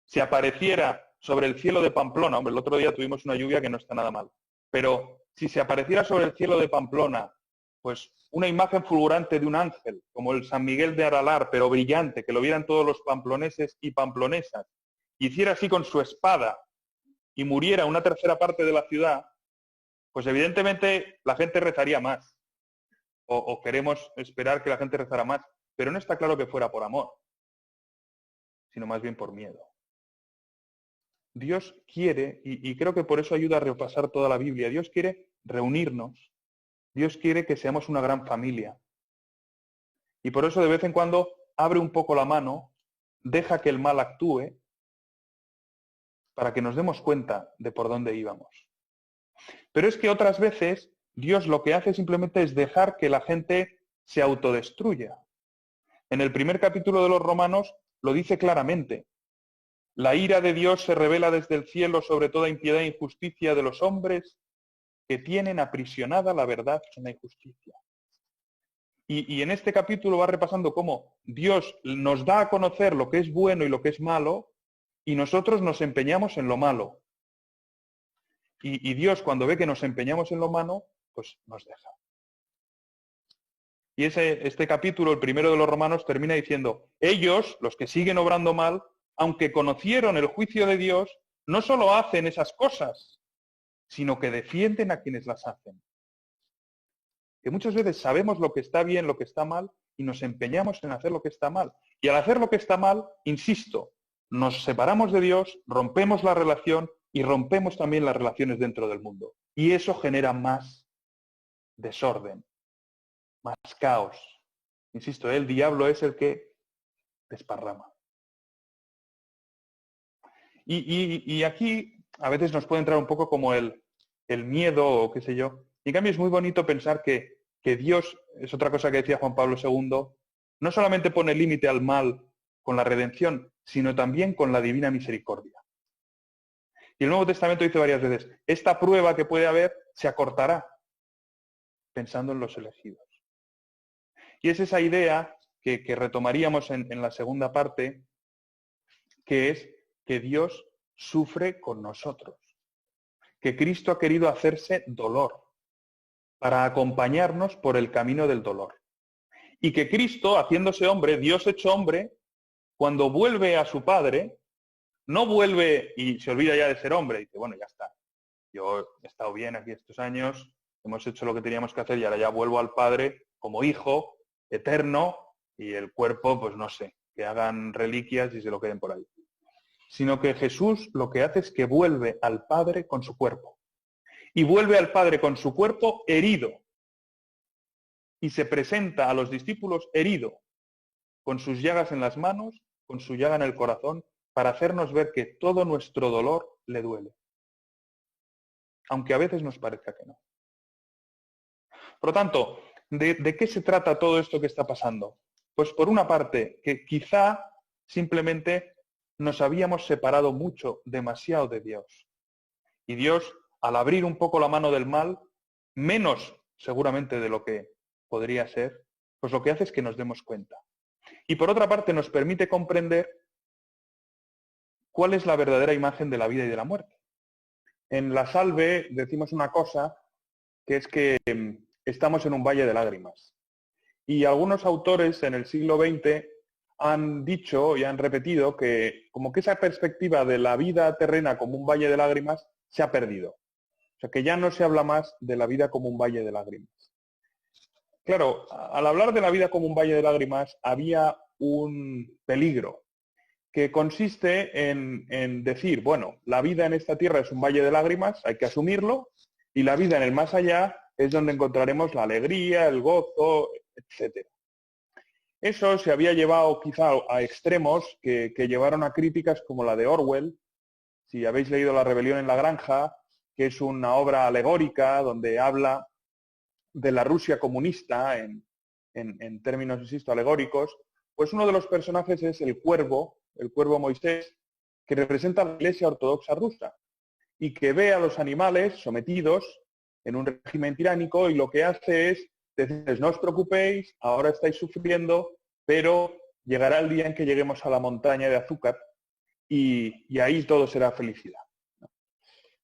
se apareciera sobre el cielo de Pamplona, hombre, el otro día tuvimos una lluvia que no está nada mal, pero si se apareciera sobre el cielo de Pamplona, pues una imagen fulgurante de un ángel, como el San Miguel de Aralar, pero brillante, que lo vieran todos los pamploneses y pamplonesas, hiciera así con su espada y muriera una tercera parte de la ciudad, pues evidentemente la gente rezaría más. O queremos esperar que la gente rezara más, pero no está claro que fuera por amor, sino más bien por miedo. Dios quiere, y creo que por eso ayuda a repasar toda la Biblia, Dios quiere reunirnos, Dios quiere que seamos una gran familia. Y por eso de vez en cuando abre un poco la mano, deja que el mal actúe, para que nos demos cuenta de por dónde íbamos. Pero es que otras veces Dios lo que hace simplemente es dejar que la gente se autodestruya. En el primer capítulo de los Romanos lo dice claramente. La ira de Dios se revela desde el cielo sobre toda impiedad e injusticia de los hombres que tienen aprisionada la verdad en la injusticia. Y en este capítulo va repasando cómo Dios nos da a conocer lo que es bueno y lo que es malo, y nosotros nos empeñamos en lo malo. Y Dios, cuando ve que nos empeñamos en lo malo, pues nos deja. Y este capítulo, el primero de los Romanos, termina diciendo, ellos, los que siguen obrando mal, aunque conocieron el juicio de Dios, no solo hacen esas cosas, sino que defienden a quienes las hacen. Que muchas veces sabemos lo que está bien, lo que está mal, y nos empeñamos en hacer lo que está mal. Y al hacer lo que está mal, insisto, nos separamos de Dios, rompemos la relación y rompemos también las relaciones dentro del mundo. Y eso genera más desorden, más caos. Insisto, el diablo es el que desparrama. Y aquí a veces nos puede entrar un poco como el miedo o qué sé yo. Y en cambio es muy bonito pensar que Dios, es otra cosa que decía Juan Pablo II, no solamente pone límite al mal con la redención, sino también con la divina misericordia. Y el Nuevo Testamento dice varias veces, esta prueba que puede haber se acortará pensando en los elegidos. Y es esa idea que retomaríamos en la segunda parte, que es que Dios sufre con nosotros, que Cristo ha querido hacerse dolor para acompañarnos por el camino del dolor. Y que Cristo, haciéndose hombre, Dios hecho hombre, cuando vuelve a su Padre, no vuelve y se olvida ya de ser hombre, y dice, bueno, ya está, yo he estado bien aquí estos años, hemos hecho lo que teníamos que hacer y ahora ya vuelvo al Padre como hijo eterno y el cuerpo, pues no sé, que hagan reliquias y se lo queden por ahí. Sino que Jesús lo que hace es que vuelve al Padre con su cuerpo. Y vuelve al Padre con su cuerpo herido. Y se presenta a los discípulos herido, con sus llagas en las manos, con su llaga en el corazón, para hacernos ver que todo nuestro dolor le duele. Aunque a veces nos parezca que no. Por lo tanto, ¿de qué se trata todo esto que está pasando? Pues por una parte, que quizá simplemente nos habíamos separado mucho, demasiado de Dios. Y Dios, al abrir un poco la mano del mal, menos seguramente de lo que podría ser, pues lo que hace es que nos demos cuenta. Y por otra parte nos permite comprender cuál es la verdadera imagen de la vida y de la muerte. En la Salve decimos una cosa, que es que estamos en un valle de lágrimas. Y algunos autores en el siglo XX han dicho y han repetido que como que esa perspectiva de la vida terrena como un valle de lágrimas se ha perdido. O sea, que ya no se habla más de la vida como un valle de lágrimas. Claro, al hablar de la vida como un valle de lágrimas había un peligro que consiste en decir, bueno, la vida en esta tierra es un valle de lágrimas, hay que asumirlo, y la vida en el más allá es donde encontraremos la alegría, el gozo, etc. Eso se había llevado quizá a extremos que llevaron a críticas como la de Orwell, si habéis leído La rebelión en la granja, que es una obra alegórica donde habla de la Rusia comunista en términos, insisto, alegóricos, pues uno de los personajes es el cuervo Moisés, que representa la Iglesia Ortodoxa rusa y que ve a los animales sometidos en un régimen tiránico y lo que hace es decirles, no os preocupéis, ahora estáis sufriendo, pero llegará el día en que lleguemos a la montaña de azúcar y ahí todo será felicidad.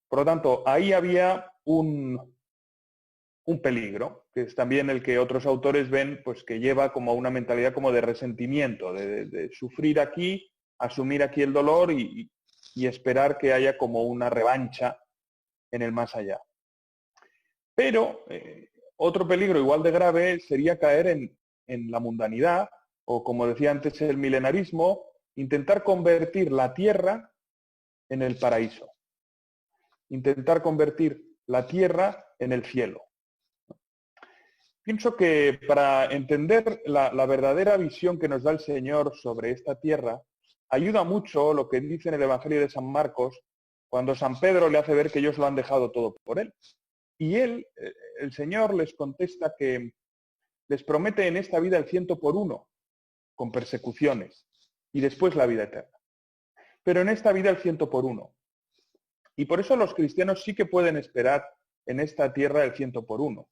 Por lo tanto, ahí había un peligro, que es también el que otros autores ven, pues que lleva como a una mentalidad como de resentimiento, de sufrir aquí, asumir aquí el dolor y esperar que haya como una revancha en el más allá. Pero otro peligro igual de grave sería caer en la mundanidad, o como decía antes el milenarismo, intentar convertir la tierra en el paraíso. Intentar convertir la tierra en el cielo. Pienso que para entender la verdadera visión que nos da el Señor sobre esta tierra, ayuda mucho lo que dice en el Evangelio de San Marcos, cuando San Pedro le hace ver que ellos lo han dejado todo por él. Y él, el Señor, les contesta que les promete en esta vida el 100 por 1, con persecuciones, y después la vida eterna. Pero en esta vida el 100 por 1. Y por eso los cristianos sí que pueden esperar en esta tierra el 100 por 1.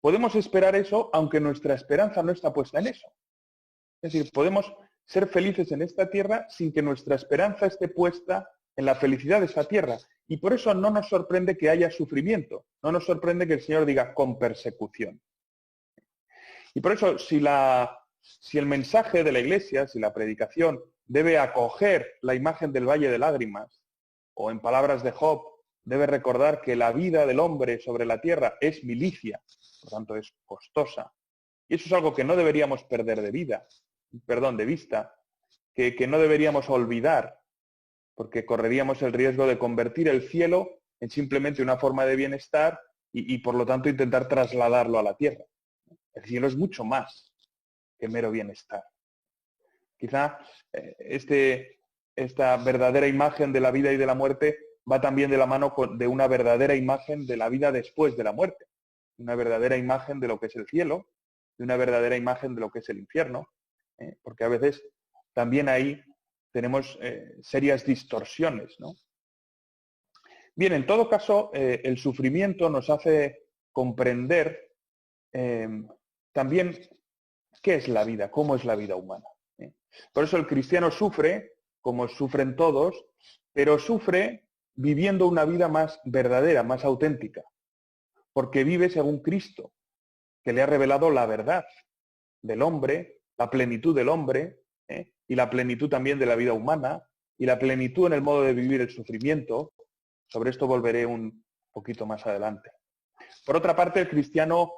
Podemos esperar eso aunque nuestra esperanza no está puesta en eso. Es decir, podemos ser felices en esta tierra sin que nuestra esperanza esté puesta en la felicidad de esa tierra. Y por eso no nos sorprende que haya sufrimiento. No nos sorprende que el Señor diga con persecución. Y por eso, si el mensaje de la Iglesia, si la predicación debe acoger la imagen del Valle de Lágrimas, o en palabras de Job, debe recordar que la vida del hombre sobre la tierra es milicia, por tanto es costosa. Y eso es algo que no deberíamos perder de vista, que no deberíamos olvidar, porque correríamos el riesgo de convertir el cielo en simplemente una forma de bienestar y por lo tanto intentar trasladarlo a la tierra. El cielo es mucho más que mero bienestar. Quizá esta verdadera imagen de la vida y de la muerte va también de la mano de una verdadera imagen de la vida después de la muerte, una verdadera imagen de lo que es el cielo, de una verdadera imagen de lo que es el infierno, porque a veces también ahí tenemos serias distorsiones, ¿no? Bien, en todo caso, el sufrimiento nos hace comprender también qué es la vida, cómo es la vida humana. Por eso el cristiano sufre, como sufren todos, pero sufre viviendo una vida más verdadera, más auténtica, porque vive según Cristo, que le ha revelado la verdad del hombre, la plenitud del hombre, y la plenitud también de la vida humana, y la plenitud en el modo de vivir el sufrimiento. Sobre esto volveré un poquito más adelante. Por otra parte, el cristiano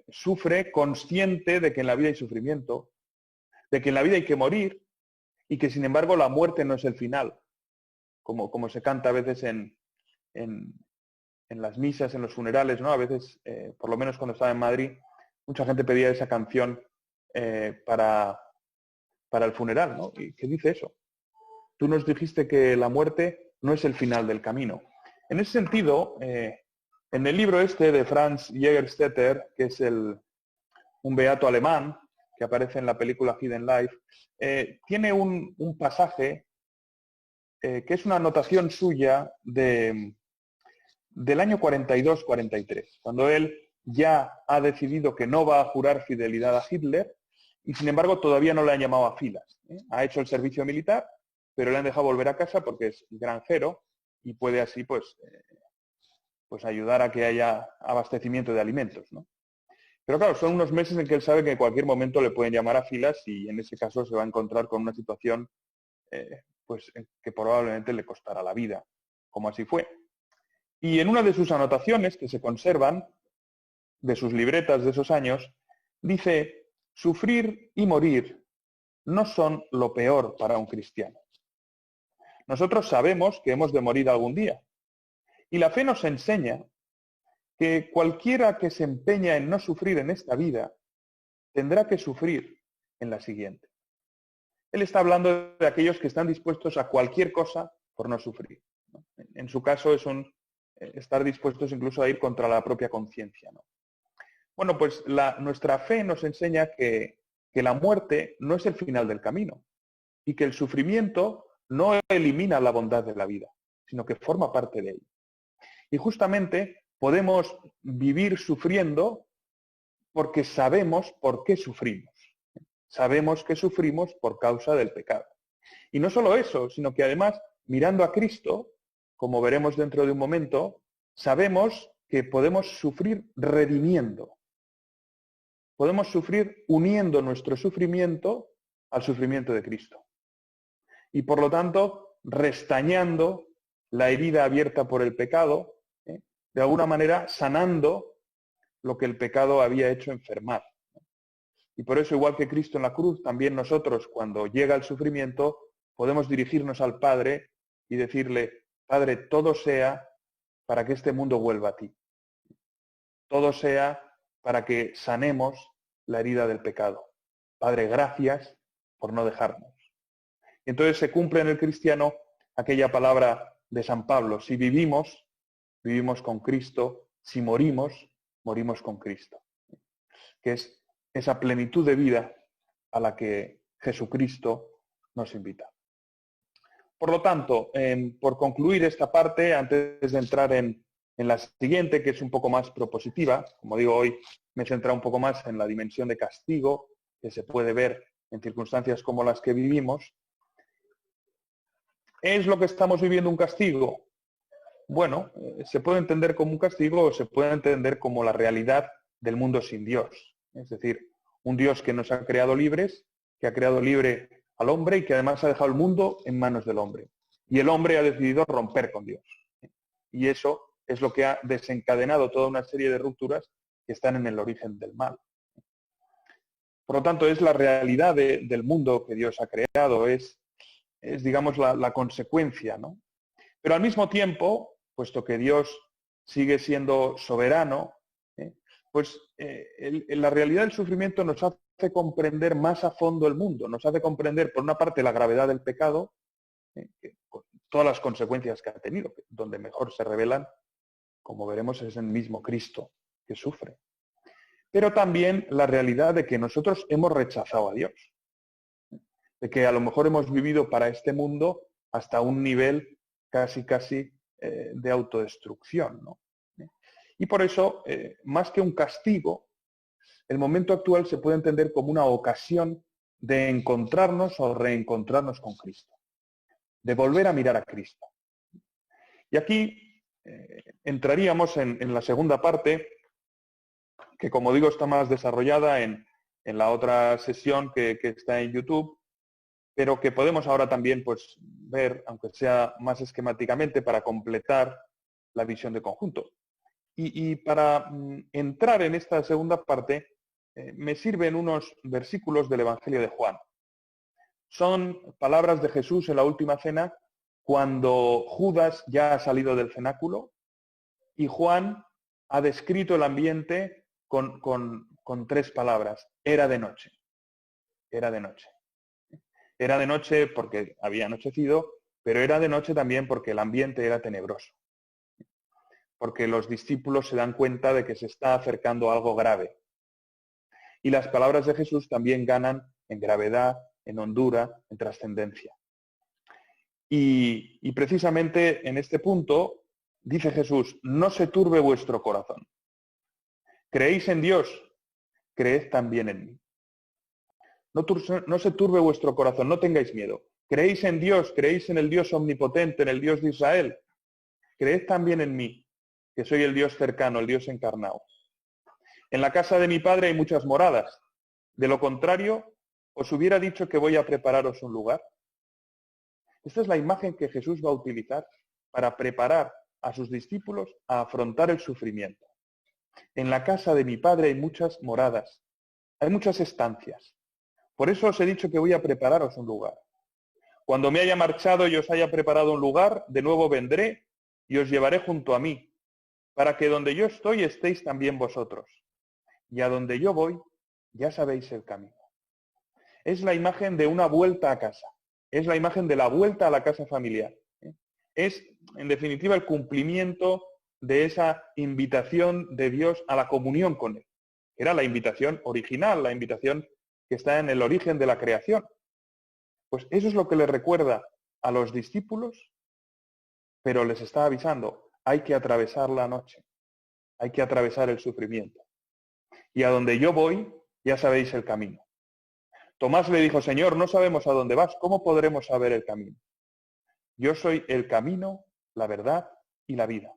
sufre consciente de que en la vida hay sufrimiento, de que en la vida hay que morir, y que sin embargo la muerte no es el final, como se canta a veces en las misas, en los funerales, ¿no? A veces, por lo menos cuando estaba en Madrid, mucha gente pedía esa canción para el funeral, ¿no? ¿Y qué dice eso? Tú nos dijiste que la muerte no es el final del camino. En ese sentido, en el libro este de Franz Jägerstätter, que es un beato alemán, que aparece en la película Hidden Life, tiene un pasaje que es una anotación suya del año 42-43, cuando él ya ha decidido que no va a jurar fidelidad a Hitler y sin embargo todavía no le han llamado a filas. Ha hecho el servicio militar, pero le han dejado volver a casa porque es granjero y puede así pues ayudar a que haya abastecimiento de alimentos, ¿no? Pero claro, son unos meses en que él sabe que en cualquier momento le pueden llamar a filas y en ese caso se va a encontrar con una situación que probablemente le costará la vida, como así fue. Y en una de sus anotaciones que se conservan, de sus libretas de esos años, dice, sufrir y morir no son lo peor para un cristiano. Nosotros sabemos que hemos de morir algún día. Y la fe nos enseña que cualquiera que se empeña en no sufrir en esta vida, tendrá que sufrir en la siguiente. Él está hablando de aquellos que están dispuestos a cualquier cosa por no sufrir. En su caso es estar dispuestos incluso a ir contra la propia conciencia, ¿no? Bueno, pues nuestra fe nos enseña que la muerte no es el final del camino y que el sufrimiento no elimina la bondad de la vida, sino que forma parte de ella. Y justamente podemos vivir sufriendo porque sabemos por qué sufrimos. Sabemos que sufrimos por causa del pecado. Y no solo eso, sino que además, mirando a Cristo, como veremos dentro de un momento, sabemos que podemos sufrir redimiendo. Podemos sufrir uniendo nuestro sufrimiento al sufrimiento de Cristo. Y por lo tanto, restañando la herida abierta por el pecado, de alguna manera sanando lo que el pecado había hecho enfermar. Y por eso, igual que Cristo en la cruz, también nosotros, cuando llega el sufrimiento, podemos dirigirnos al Padre y decirle, Padre, todo sea para que este mundo vuelva a ti. Todo sea para que sanemos la herida del pecado. Padre, gracias por no dejarnos. Y entonces se cumple en el cristiano aquella palabra de San Pablo, si vivimos, vivimos con Cristo, si morimos, morimos con Cristo. Que es esa plenitud de vida a la que Jesucristo nos invita. Por lo tanto, por concluir esta parte, antes de entrar en la siguiente, que es un poco más propositiva, como digo, hoy me he centrado un poco más en la dimensión de castigo que se puede ver en circunstancias como las que vivimos. ¿Es lo que estamos viviendo un castigo? Bueno, se puede entender como un castigo o se puede entender como la realidad del mundo sin Dios. Es decir, un Dios que nos ha creado libres, que ha creado libre al hombre y que además ha dejado el mundo en manos del hombre. Y el hombre ha decidido romper con Dios. Y eso es lo que ha desencadenado toda una serie de rupturas que están en el origen del mal. Por lo tanto, es la realidad del mundo que Dios ha creado, es digamos, la consecuencia, ¿no? Pero al mismo tiempo, puesto que Dios sigue siendo soberano, pues la realidad del sufrimiento nos hace comprender más a fondo el mundo, nos hace comprender, por una parte, la gravedad del pecado, todas las consecuencias que ha tenido, donde mejor se revelan, como veremos, es el mismo Cristo que sufre. Pero también la realidad de que nosotros hemos rechazado a Dios, de que a lo mejor hemos vivido para este mundo hasta un nivel casi de autodestrucción, ¿no? Y por eso, más que un castigo, el momento actual se puede entender como una ocasión de encontrarnos o reencontrarnos con Cristo, de volver a mirar a Cristo. Y aquí entraríamos en la segunda parte, que como digo está más desarrollada en la otra sesión que está en YouTube, pero que podemos ahora también pues, ver, aunque sea más esquemáticamente, para completar la visión de conjunto. Y para entrar en esta segunda parte, me sirven unos versículos del Evangelio de Juan. Son palabras de Jesús en la última cena, cuando Judas ya ha salido del cenáculo y Juan ha descrito el ambiente con tres palabras. Era de noche. Era de noche. Era de noche porque había anochecido, pero era de noche también porque el ambiente era tenebroso. Porque los discípulos se dan cuenta de que se está acercando algo grave. Y las palabras de Jesús también ganan en gravedad, en hondura, en trascendencia. Y precisamente en este punto dice Jesús, no se turbe vuestro corazón. ¿Creéis en Dios? Creed también en mí. No se turbe vuestro corazón, no tengáis miedo. ¿Creéis en Dios? ¿Creéis en el Dios omnipotente, en el Dios de Israel? Creed también en mí, que soy el Dios cercano, el Dios encarnado. En la casa de mi Padre hay muchas moradas. De lo contrario, os hubiera dicho que voy a prepararos un lugar. Esta es la imagen que Jesús va a utilizar para preparar a sus discípulos a afrontar el sufrimiento. En la casa de mi Padre hay muchas moradas, hay muchas estancias. Por eso os he dicho que voy a prepararos un lugar. Cuando me haya marchado y os haya preparado un lugar, de nuevo vendré y os llevaré junto a mí, para que donde yo estoy estéis también vosotros. Y a donde yo voy, ya sabéis el camino. Es la imagen de una vuelta a casa. Es la imagen de la vuelta a la casa familiar. es, en definitiva, el cumplimiento de esa invitación de Dios a la comunión con Él. Era la invitación original, la invitación que está en el origen de la creación. Pues eso es lo que le recuerda a los discípulos, pero les está avisando, hay que atravesar la noche, hay que atravesar el sufrimiento. Y a donde yo voy, ya sabéis el camino. Tomás le dijo, Señor, no sabemos a dónde vas, ¿cómo podremos saber el camino? Yo soy el camino, la verdad y la vida.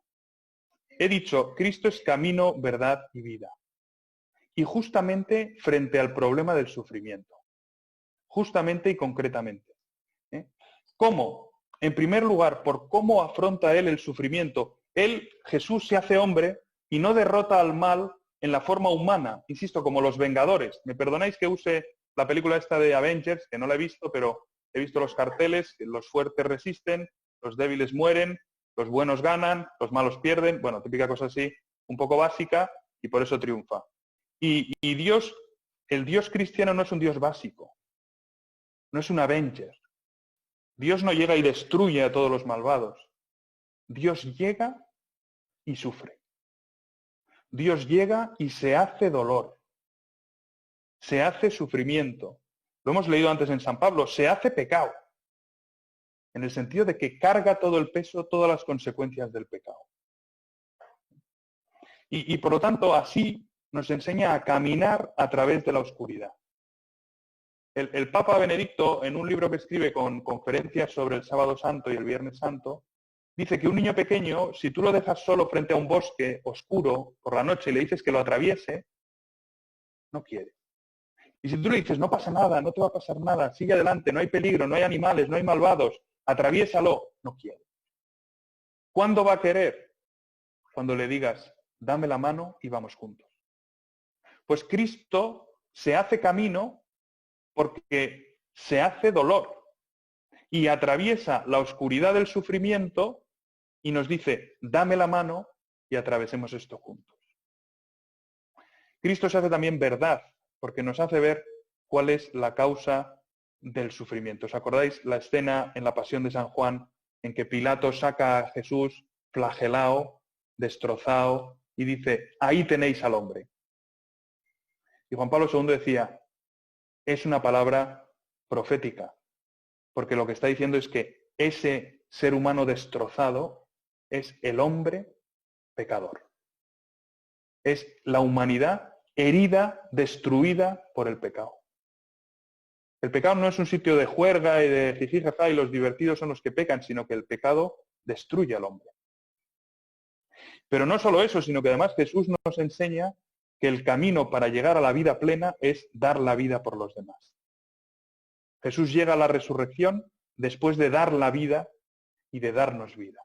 He dicho, Cristo es camino, verdad y vida. Y justamente frente al problema del sufrimiento. Justamente y concretamente. ¿Cómo? En primer lugar, por cómo afronta Él el sufrimiento. Él, Jesús, se hace hombre y no derrota al mal en la forma humana, insisto, como los Vengadores. Me perdonáis que use la película esta de Avengers, que no la he visto, pero he visto los carteles, que los fuertes resisten, los débiles mueren, los buenos ganan, los malos pierden, bueno, típica cosa así, un poco básica, y por eso triunfa. Y Dios, el Dios cristiano no es un Dios básico, no es un Avenger. Dios no llega y destruye a todos los malvados. Dios llega y sufre. Dios llega y se hace dolor. Se hace sufrimiento. Lo hemos leído antes en San Pablo, se hace pecado. En el sentido de que carga todo el peso, todas las consecuencias del pecado. Y por lo tanto, así nos enseña a caminar a través de la oscuridad. El Papa Benedicto, en un libro que escribe con conferencias sobre el Sábado Santo y el Viernes Santo, dice que un niño pequeño, si tú lo dejas solo frente a un bosque oscuro por la noche y le dices que lo atraviese, no quiere. Y si tú le dices, no pasa nada, no te va a pasar nada, sigue adelante, no hay peligro, no hay animales, no hay malvados, atraviésalo, no quiere. ¿Cuándo va a querer? Cuando le digas, dame la mano y vamos juntos. Pues Cristo se hace camino porque se hace dolor y atraviesa la oscuridad del sufrimiento y nos dice, dame la mano y atravesemos esto juntos. Cristo se hace también verdad, porque nos hace ver cuál es la causa del sufrimiento. ¿Os acordáis la escena en la Pasión de San Juan en que Pilato saca a Jesús flagelado, destrozado, y dice, ahí tenéis al hombre? Y Juan Pablo II decía, es una palabra profética, porque lo que está diciendo es que ese ser humano destrozado es el hombre pecador. Es la humanidad herida, destruida por el pecado. El pecado no es un sitio de juerga y de jijijaja y los divertidos son los que pecan, sino que el pecado destruye al hombre. Pero no solo eso, sino que además Jesús nos enseña que el camino para llegar a la vida plena es dar la vida por los demás. Jesús llega a la resurrección después de dar la vida y de darnos vida.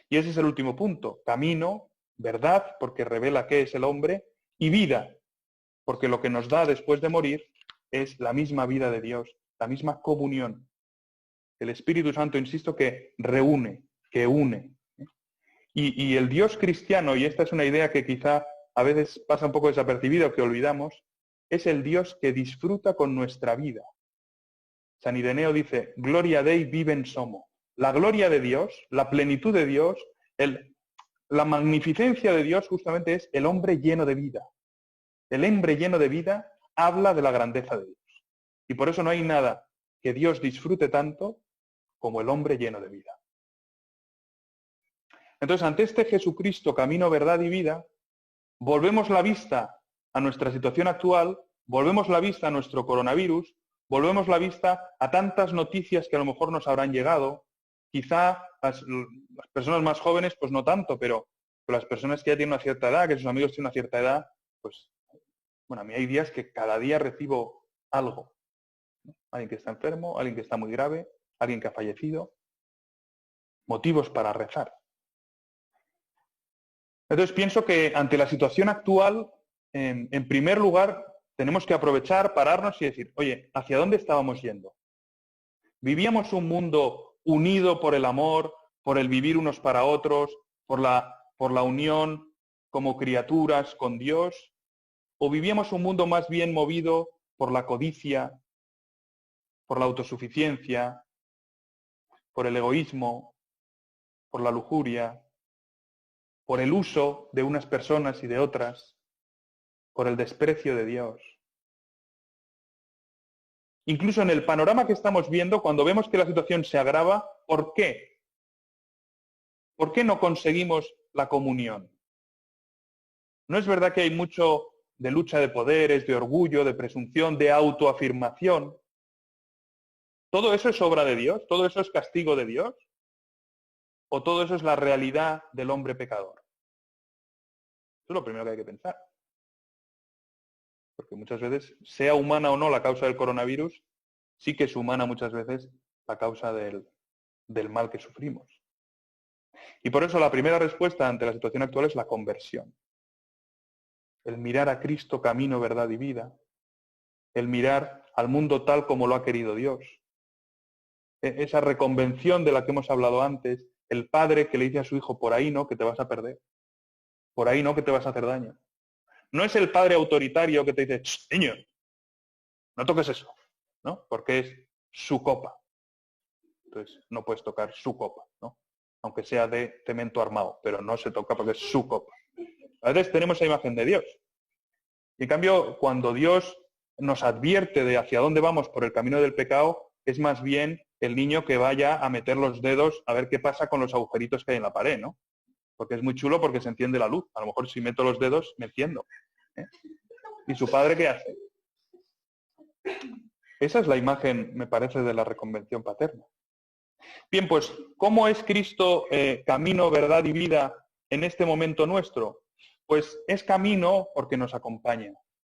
Y ese es el último punto. Camino, verdad, porque revela qué es el hombre, y vida, porque lo que nos da después de morir es la misma vida de Dios, la misma comunión. El Espíritu Santo, insisto, que reúne, que une. Y el Dios cristiano, y esta es una idea que quizá a veces pasa un poco desapercibida o que olvidamos, es el Dios que disfruta con nuestra vida. San Ireneo dice, Gloria Dei vivens homo. La gloria de Dios, la plenitud de Dios, la magnificencia de Dios justamente es el hombre lleno de vida. El hombre lleno de vida habla de la grandeza de Dios. Y por eso no hay nada que Dios disfrute tanto como el hombre lleno de vida. Entonces, ante este Jesucristo, camino, verdad y vida, volvemos la vista a nuestra situación actual, volvemos la vista a nuestro coronavirus, volvemos la vista a tantas noticias que a lo mejor nos habrán llegado. Quizá las personas más jóvenes, pues no tanto, pero las personas que ya tienen una cierta edad, que sus amigos tienen una cierta edad, pues, bueno, a mí hay días que cada día recibo algo. Alguien que está enfermo, alguien que está muy grave, alguien que ha fallecido. Motivos para rezar. Entonces pienso que ante la situación actual, en primer lugar, tenemos que aprovechar, pararnos y decir, oye, ¿hacia dónde estábamos yendo? ¿Vivíamos un mundo unido por el amor, por el vivir unos para otros, por la unión como criaturas con Dios? ¿O vivíamos un mundo más bien movido por la codicia, por la autosuficiencia, por el egoísmo, por la lujuria, por el uso de unas personas y de otras, por el desprecio de Dios. Incluso en el panorama que estamos viendo, cuando vemos que la situación se agrava, ¿por qué? ¿Por qué no conseguimos la comunión? ¿No es verdad que hay mucho de lucha de poderes, de orgullo, de presunción, de autoafirmación? ¿Todo eso es obra de Dios? ¿Todo eso es castigo de Dios? ¿O todo eso es la realidad del hombre pecador? Eso es lo primero que hay que pensar. Porque muchas veces, sea humana o no la causa del coronavirus, sí que es humana muchas veces la causa del mal que sufrimos. Y por eso la primera respuesta ante la situación actual es la conversión. El mirar a Cristo, camino, verdad y vida. El mirar al mundo tal como lo ha querido Dios. Esa reconvención de la que hemos hablado antes, el padre que le dice a su hijo, por ahí no, que te vas a perder. Por ahí no, que te vas a hacer daño. No es el padre autoritario que te dice, niño, no toques eso, ¿no? Porque es su copa. Entonces, no puedes tocar su copa, ¿no? Aunque sea de cemento armado, pero no se toca porque es su copa. A veces tenemos esa imagen de Dios. Y en cambio, cuando Dios nos advierte de hacia dónde vamos por el camino del pecado, es más bien el niño que vaya a meter los dedos a ver qué pasa con los agujeritos que hay en la pared, ¿no? Porque es muy chulo porque se enciende la luz. A lo mejor si meto los dedos, me enciendo. ¿Eh? ¿Y su padre qué hace? Esa es la imagen, me parece, de la reconvención paterna. Bien, pues, ¿cómo es Cristo camino, verdad y vida en este momento nuestro? Pues es camino porque nos acompaña,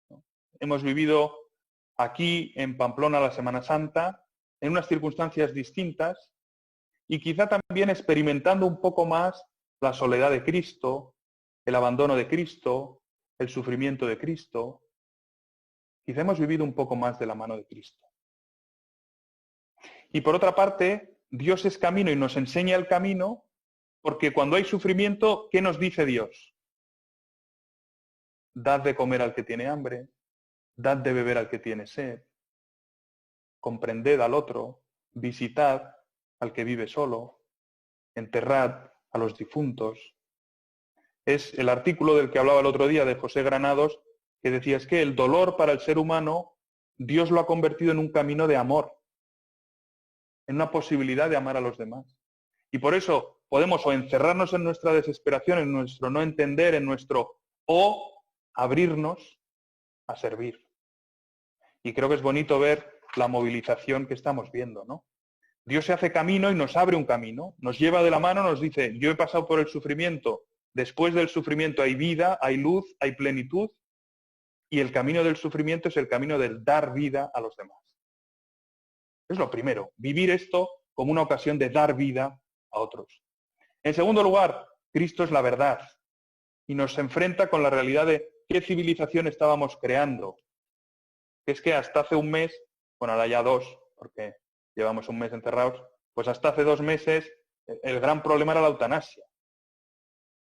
¿no? Hemos vivido aquí en Pamplona la Semana Santa en unas circunstancias distintas y quizá también experimentando un poco más la soledad de Cristo, el abandono de Cristo, el sufrimiento de Cristo. Quizá hemos vivido un poco más de la mano de Cristo. Y por otra parte, Dios es camino y nos enseña el camino porque cuando hay sufrimiento, ¿qué nos dice Dios? Dad de comer al que tiene hambre, dad de beber al que tiene sed, comprended al otro, visitad al que vive solo, enterrad a los difuntos. Es el artículo del que hablaba el otro día de José Granados, que decía es que el dolor para el ser humano, Dios lo ha convertido en un camino de amor, en una posibilidad de amar a los demás. Y por eso podemos o encerrarnos en nuestra desesperación, en nuestro no entender, en nuestro o abrirnos a servir. Y creo que es bonito ver la movilización que estamos viendo, ¿no? Dios se hace camino y nos abre un camino, nos lleva de la mano, nos dice, yo he pasado por el sufrimiento, después del sufrimiento hay vida, hay luz, hay plenitud, y el camino del sufrimiento es el camino del dar vida a los demás. Es lo primero, vivir esto como una ocasión de dar vida a otros. En segundo lugar, Cristo es la verdad y nos enfrenta con la realidad de qué civilización estábamos creando. Es que hasta hace un mes, bueno, ahora ya 2, porque llevamos un mes encerrados, pues hasta hace 2 meses el gran problema era la eutanasia.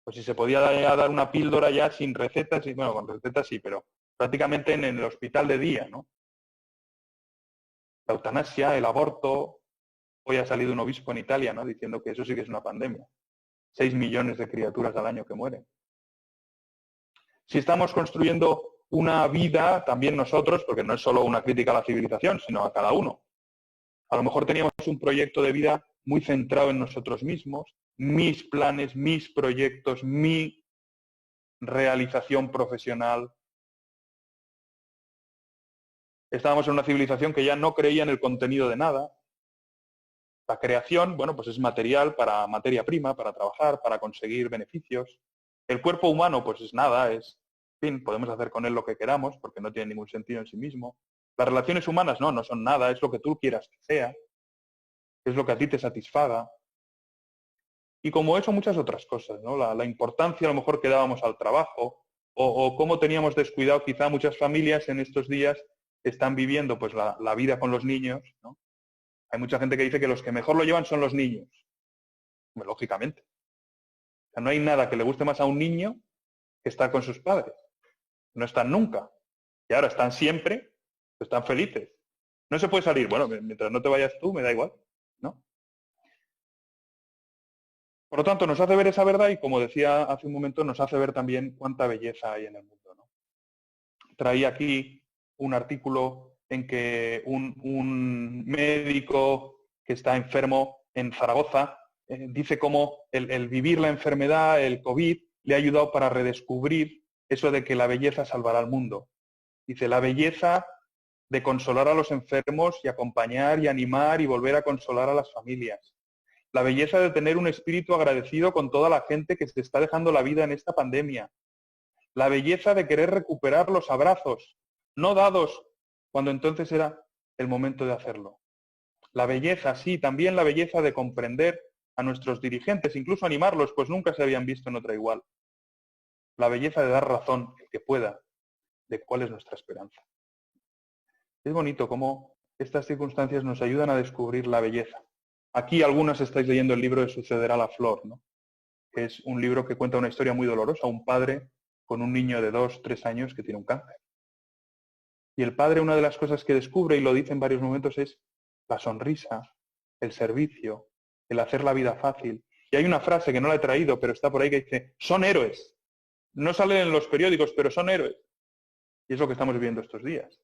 Pues si se podía dar una píldora ya sin recetas, bueno, con recetas sí, pero prácticamente en el hospital de día, ¿no? La eutanasia, el aborto, hoy ha salido un obispo en Italia, ¿no? Diciendo que eso sí que es una pandemia. 6 millones de criaturas al año que mueren. Si estamos construyendo una vida, también nosotros, porque no es solo una crítica a la civilización, sino a cada uno. A lo mejor teníamos un proyecto de vida muy centrado en nosotros mismos, mis planes, mis proyectos, mi realización profesional. Estábamos en una civilización que ya no creía en el contenido de nada. La creación, bueno, pues es material para materia prima, para trabajar, para conseguir beneficios. El cuerpo humano, pues es nada, es, en fin, podemos hacer con él lo que queramos, porque no tiene ningún sentido en sí mismo. Las relaciones humanas no son nada, es lo que tú quieras que sea, es lo que a ti te satisfaga. Y como eso, muchas otras cosas, ¿no? La importancia a lo mejor que dábamos al trabajo, o cómo teníamos descuidado quizá muchas familias en estos días están viviendo pues la vida con los niños, ¿no? Hay mucha gente que dice que los que mejor lo llevan son los niños. Lógicamente. O sea, no hay nada que le guste más a un niño que estar con sus padres. No están nunca. Y ahora están siempre, están felices. No se puede salir. Bueno, mientras no te vayas tú, me da igual, ¿no? Por lo tanto, nos hace ver esa verdad y, como decía hace un momento, nos hace ver también cuánta belleza hay en el mundo, ¿no? Traía aquí un artículo en que un médico que está enfermo en Zaragoza dice cómo el vivir la enfermedad, el COVID, le ha ayudado para redescubrir eso de que la belleza salvará al mundo. Dice, la belleza de consolar a los enfermos y acompañar y animar y volver a consolar a las familias. La belleza de tener un espíritu agradecido con toda la gente que se está dejando la vida en esta pandemia. La belleza de querer recuperar los abrazos, no dados cuando entonces era el momento de hacerlo. La belleza, sí, también la belleza de comprender a nuestros dirigentes, incluso animarlos, pues nunca se habían visto en otra igual. La belleza de dar razón, el que pueda, de cuál es nuestra esperanza. Es bonito cómo estas circunstancias nos ayudan a descubrir la belleza. Aquí algunos estáis leyendo el libro de Sucederá la flor, ¿no? Que es un libro que cuenta una historia muy dolorosa, un padre con un niño de 2, 3 años que tiene un cáncer. Y el padre, una de las cosas que descubre, y lo dice en varios momentos, es la sonrisa, el servicio, el hacer la vida fácil. Y hay una frase que no la he traído, pero está por ahí, que dice, son héroes. No salen en los periódicos, pero son héroes. Y es lo que estamos viviendo estos días,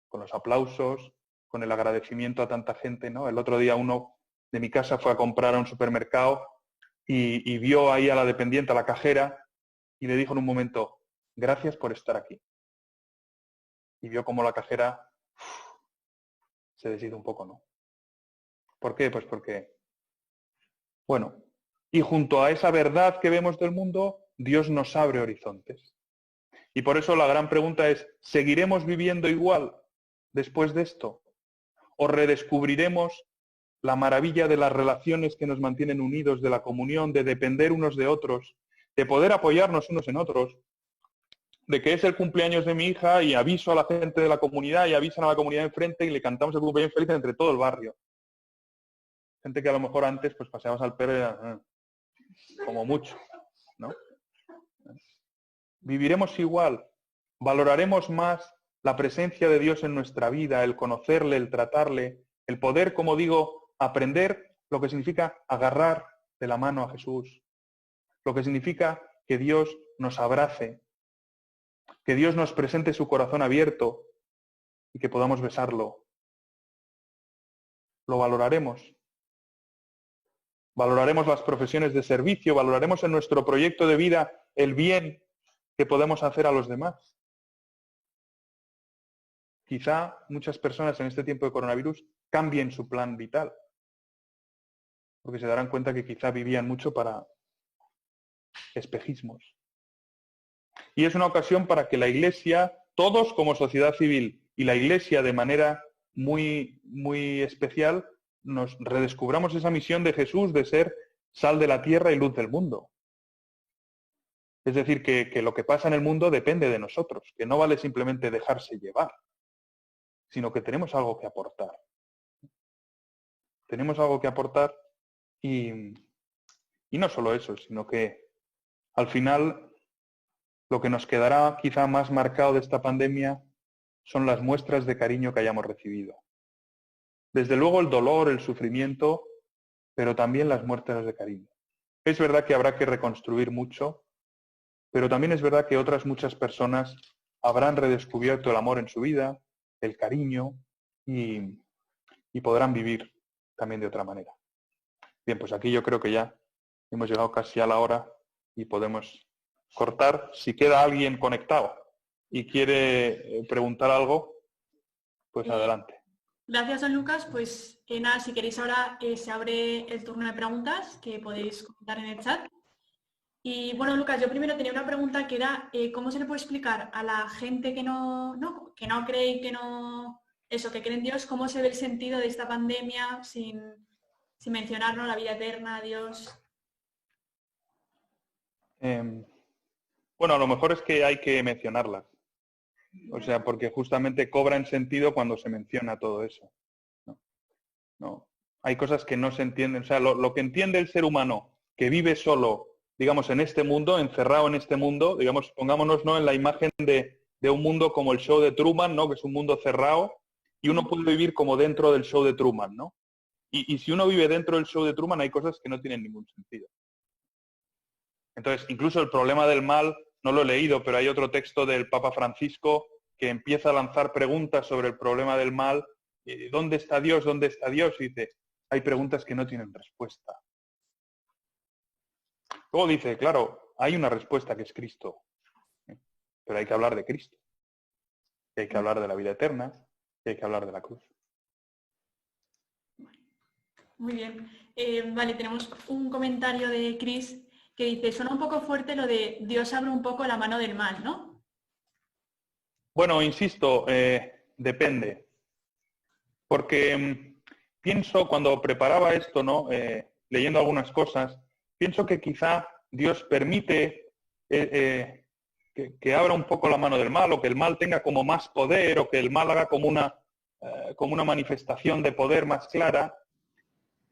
con los aplausos, con el agradecimiento a tanta gente, ¿no? El otro día uno de mi casa fue a comprar a un supermercado y vio ahí a la dependiente, a la cajera, y le dijo en un momento, gracias por estar aquí. Y vio como la cajera se deshizo un poco, ¿no? ¿Por qué? Pues porque, bueno, y junto a esa verdad que vemos del mundo, Dios nos abre horizontes. Y por eso la gran pregunta es, ¿seguiremos viviendo igual después de esto? ¿O redescubriremos la maravilla de las relaciones que nos mantienen unidos, de la comunión, de depender unos de otros, de poder apoyarnos unos en otros, de que es el cumpleaños de mi hija y aviso a la gente de la comunidad y avisan a la comunidad enfrente y le cantamos el cumpleaños feliz entre todo el barrio? Gente que a lo mejor antes pues paseabas al perro y era, como mucho, ¿no? Viviremos igual, valoraremos más la presencia de Dios en nuestra vida, el conocerle, el tratarle, el poder, como digo, aprender lo que significa agarrar de la mano a Jesús, lo que significa que Dios nos abrace, que Dios nos presente su corazón abierto y que podamos besarlo. Lo valoraremos. Valoraremos las profesiones de servicio, valoraremos en nuestro proyecto de vida el bien que podemos hacer a los demás. Quizá muchas personas en este tiempo de coronavirus cambien su plan vital, porque se darán cuenta que quizá vivían mucho para espejismos. Y es una ocasión para que la Iglesia, todos como sociedad civil y la Iglesia de manera muy, muy especial, nos redescubramos esa misión de Jesús de ser sal de la tierra y luz del mundo. Es decir, que lo que pasa en el mundo depende de nosotros, que no vale simplemente dejarse llevar, sino que tenemos algo que aportar. Tenemos algo que aportar y no solo eso, sino que al final lo que nos quedará quizá más marcado de esta pandemia son las muestras de cariño que hayamos recibido. Desde luego el dolor, el sufrimiento, pero también las muestras de cariño. Es verdad que habrá que reconstruir mucho, pero también es verdad que otras muchas personas habrán redescubierto el amor en su vida, el cariño y podrán vivir también de otra manera. Bien, pues aquí yo creo que ya hemos llegado casi a la hora y podemos cortar. Si queda alguien conectado y quiere preguntar algo, pues adelante. Gracias, don Lucas. Pues nada, si queréis ahora se abre el turno de preguntas que podéis comentar en el chat. Y bueno, Lucas, yo primero tenía una pregunta que era ¿cómo se le puede explicar a la gente que no cree y que cree en Dios, cómo se ve el sentido de esta pandemia sin mencionarnos la vida eterna, Dios? Bueno, a lo mejor es que hay que mencionarlas. O sea, porque justamente cobran sentido cuando se menciona todo eso. No. Hay cosas que no se entienden. O sea, lo que entiende el ser humano que vive solo, digamos, en este mundo, encerrado en este mundo, digamos, pongámonos, ¿no?, en la imagen de un mundo como el show de Truman, ¿no?, que es un mundo cerrado, y uno puede vivir como dentro del show de Truman, ¿no? Y si uno vive dentro del show de Truman, hay cosas que no tienen ningún sentido. Entonces, incluso el problema del mal, no lo he leído, pero hay otro texto del Papa Francisco que empieza a lanzar preguntas sobre el problema del mal. ¿Dónde está Dios? ¿Dónde está Dios? Y dice, hay preguntas que no tienen respuesta. Luego dice, claro, hay una respuesta que es Cristo, pero hay que hablar de Cristo. Y hay que hablar de la vida eterna y hay que hablar de la cruz. Muy bien. Vale, tenemos un comentario de Chris que dice, suena un poco fuerte lo de Dios abre un poco la mano del mal, ¿no? Bueno, insisto, depende. Porque pienso, cuando preparaba esto, ¿no? Leyendo algunas cosas, pienso que quizá Dios permite que abra un poco la mano del mal, o que el mal tenga como más poder, o que el mal haga como una manifestación de poder más clara,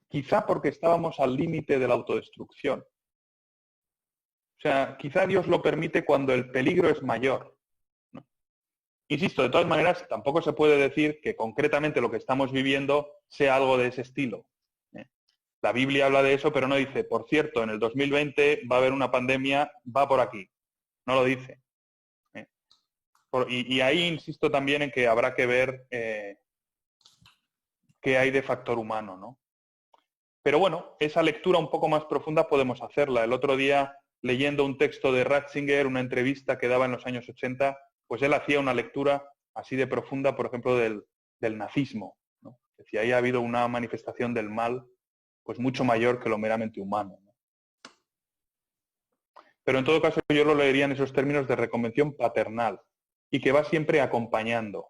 quizá porque estábamos al límite de la autodestrucción. O sea, quizá Dios lo permite cuando el peligro es mayor, ¿no? Insisto, de todas maneras, tampoco se puede decir que concretamente lo que estamos viviendo sea algo de ese estilo. La Biblia habla de eso, pero no dice, por cierto, en el 2020 va a haber una pandemia, va por aquí. No lo dice. Y ahí insisto también en que habrá que ver qué hay de factor humano, ¿no? Pero bueno, esa lectura un poco más profunda podemos hacerla. El otro día, leyendo un texto de Ratzinger, una entrevista que daba en los años 80, pues él hacía una lectura así de profunda, por ejemplo, del nazismo, ¿no? Decía, ahí ha habido una manifestación del mal pues mucho mayor que lo meramente humano, ¿no? Pero en todo caso yo lo leería en esos términos de reconvención paternal y que va siempre acompañando,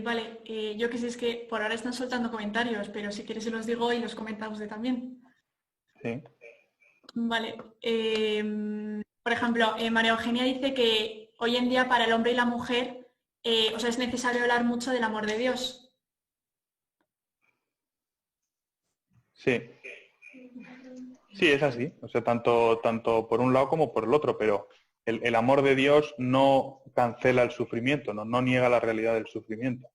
Vale, yo que sé, es que por ahora están soltando comentarios, pero si quieres se los digo y los comentamos de también. Sí. Vale. Por ejemplo, María Eugenia dice que hoy en día para el hombre y la mujer, es necesario hablar mucho del amor de Dios. Sí. Sí, es así. O sea, tanto por un lado como por el otro, pero el amor de Dios no cancela el sufrimiento, no niega la realidad del sufrimiento.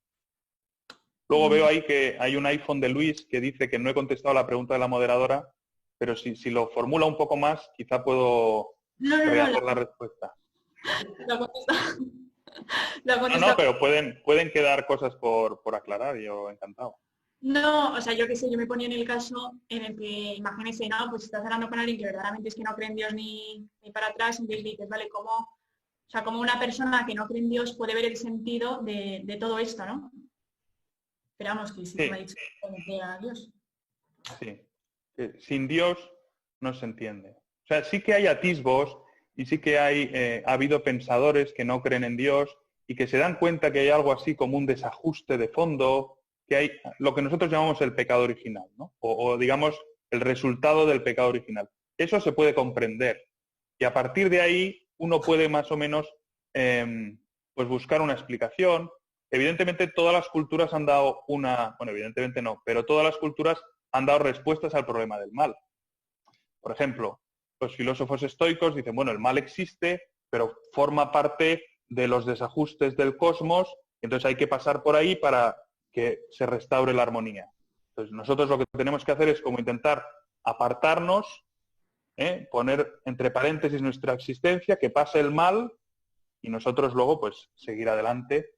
Luego veo ahí que hay un iPhone de Luis que dice que no he contestado la pregunta de la moderadora, pero si lo formula un poco más, quizá puedo rehacer la respuesta. Lo contesta. Lo No, contesta. pero pueden quedar cosas por aclarar, yo encantado. No, o sea, yo qué sé, yo me ponía en el caso en el que, imagínese, ¿no? Pues estás hablando con alguien que verdaderamente es que no cree en Dios ni para atrás, entonces dices, vale, como una persona que no cree en Dios puede ver el sentido de todo esto, ¿no? Esperamos que sí que me ha dicho que a Dios. Sí. Sin Dios no se entiende. O sea, sí que hay atisbos y sí que ha habido pensadores que no creen en Dios y que se dan cuenta que hay algo así como un desajuste de fondo, que hay lo que nosotros llamamos el pecado original, ¿no? O digamos el resultado del pecado original. Eso se puede comprender y a partir de ahí uno puede más o menos pues buscar una explicación. Evidentemente todas las culturas han dado bueno, evidentemente no, pero todas las culturas han dado respuestas al problema del mal. Por ejemplo, los filósofos estoicos dicen, bueno, el mal existe, pero forma parte de los desajustes del cosmos, entonces hay que pasar por ahí para que se restaure la armonía. Entonces nosotros lo que tenemos que hacer es como intentar apartarnos, poner entre paréntesis nuestra existencia, que pase el mal y nosotros luego pues seguir adelante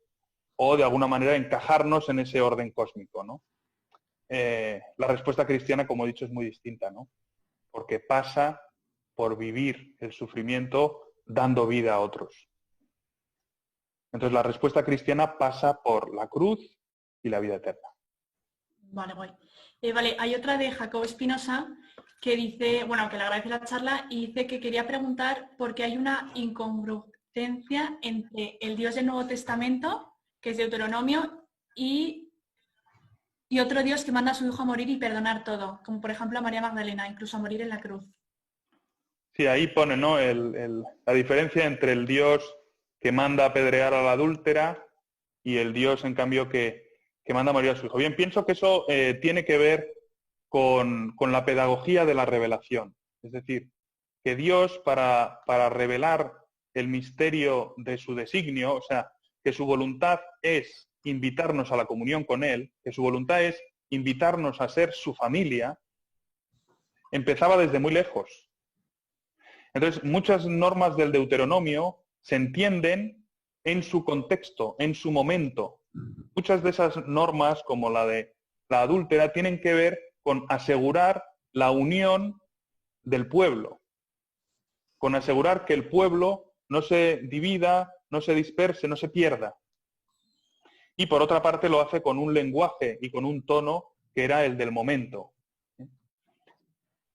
o de alguna manera encajarnos en ese orden cósmico, ¿no? La respuesta cristiana, como he dicho, es muy distinta, ¿no? Porque pasa por vivir el sufrimiento dando vida a otros. Entonces la respuesta cristiana pasa por la cruz y la vida eterna. Vale, guay. Vale, hay otra de Jacob Espinosa que dice, bueno, que le agradece la charla y dice que quería preguntar por qué hay una incongruencia entre el Dios del Nuevo Testamento, que es Deuteronomio, y otro Dios que manda a su hijo a morir y perdonar todo, como por ejemplo a María Magdalena, incluso a morir en la cruz. Sí, ahí pone, ¿no? La diferencia entre el Dios que manda a apedrear a la adúltera y el Dios, en cambio, que manda a morir a su hijo. Bien, pienso que eso tiene que ver con la pedagogía de la revelación. Es decir, que Dios, para revelar el misterio de su designio, o sea, que su voluntad es invitarnos a la comunión con Él, que su voluntad es invitarnos a ser su familia, empezaba desde muy lejos. Entonces, muchas normas del Deuteronomio se entienden en su contexto, en su momento. Muchas de esas normas, como la de la adúltera, tienen que ver con asegurar la unión del pueblo, con asegurar que el pueblo no se divida, no se disperse, no se pierda. Y por otra parte lo hace con un lenguaje y con un tono que era el del momento.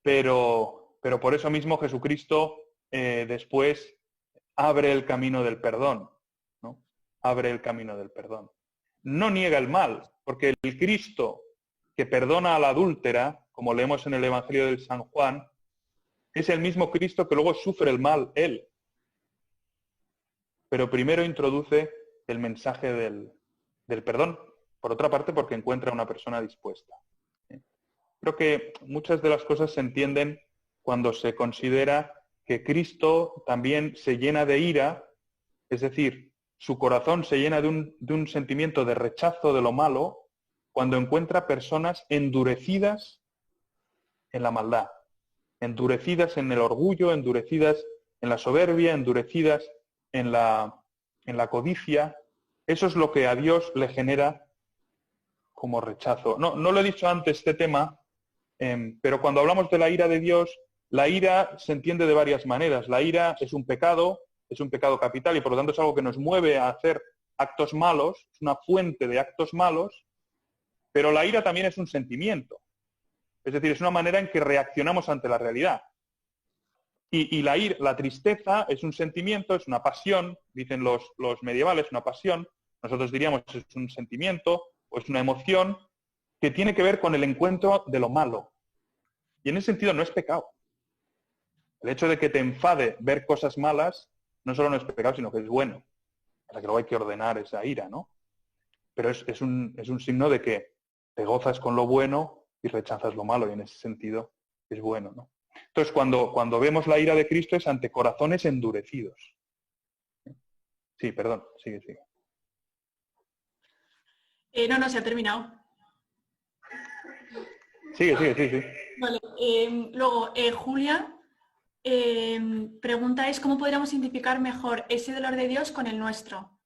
Pero por eso mismo Jesucristo después abre el camino del perdón, ¿no? Abre el camino del perdón. No niega el mal, porque el Cristo que perdona a la adúltera, como leemos en el Evangelio de San Juan, es el mismo Cristo que luego sufre el mal, él. Pero primero introduce el mensaje del perdón, por otra parte porque encuentra a una persona dispuesta. Creo que muchas de las cosas se entienden cuando se considera que Cristo también se llena de ira, es decir, su corazón se llena de un sentimiento de rechazo de lo malo cuando encuentra personas endurecidas en la maldad, endurecidas en el orgullo, endurecidas en la soberbia, endurecidas en la codicia. Eso es lo que a Dios le genera como rechazo. No lo he dicho antes este tema, pero cuando hablamos de la ira de Dios, la ira se entiende de varias maneras. La ira es un pecado capital y por lo tanto es algo que nos mueve a hacer actos malos, es una fuente de actos malos, pero la ira también es un sentimiento. Es decir, es una manera en que reaccionamos ante la realidad. Y la tristeza es un sentimiento, es una pasión, dicen los medievales, una pasión. Nosotros diríamos es un sentimiento o es una emoción que tiene que ver con el encuentro de lo malo. Y en ese sentido no es pecado. El hecho de que te enfade ver cosas malas no solo no es pecado, sino que es bueno. Para que luego hay que ordenar esa ira, ¿no? Pero es un signo de que te gozas con lo bueno y rechazas lo malo, y en ese sentido es bueno, ¿no? Entonces, cuando vemos la ira de Cristo es ante corazones endurecidos. Sí, perdón, sigue. No, se ha terminado. Sigue, sí. Vale. Luego, Julia pregunta es ¿cómo podríamos identificar mejor ese dolor de Dios con el nuestro?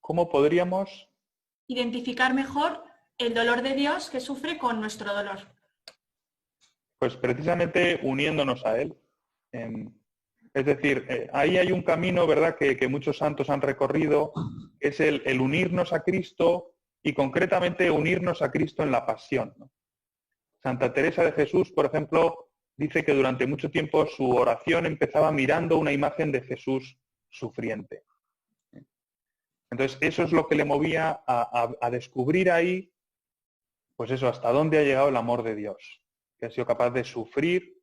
¿Cómo podríamos Identificar mejor el dolor de Dios que sufre con nuestro dolor? Pues precisamente uniéndonos a Él. Es decir, ahí hay un camino, ¿verdad?, que muchos santos han recorrido, que es el unirnos a Cristo y concretamente unirnos a Cristo en la pasión, ¿no? Santa Teresa de Jesús, por ejemplo, dice que durante mucho tiempo su oración empezaba mirando una imagen de Jesús sufriente. Entonces, eso es lo que le movía a descubrir ahí, pues eso, hasta dónde ha llegado el amor de Dios, que ha sido capaz de sufrir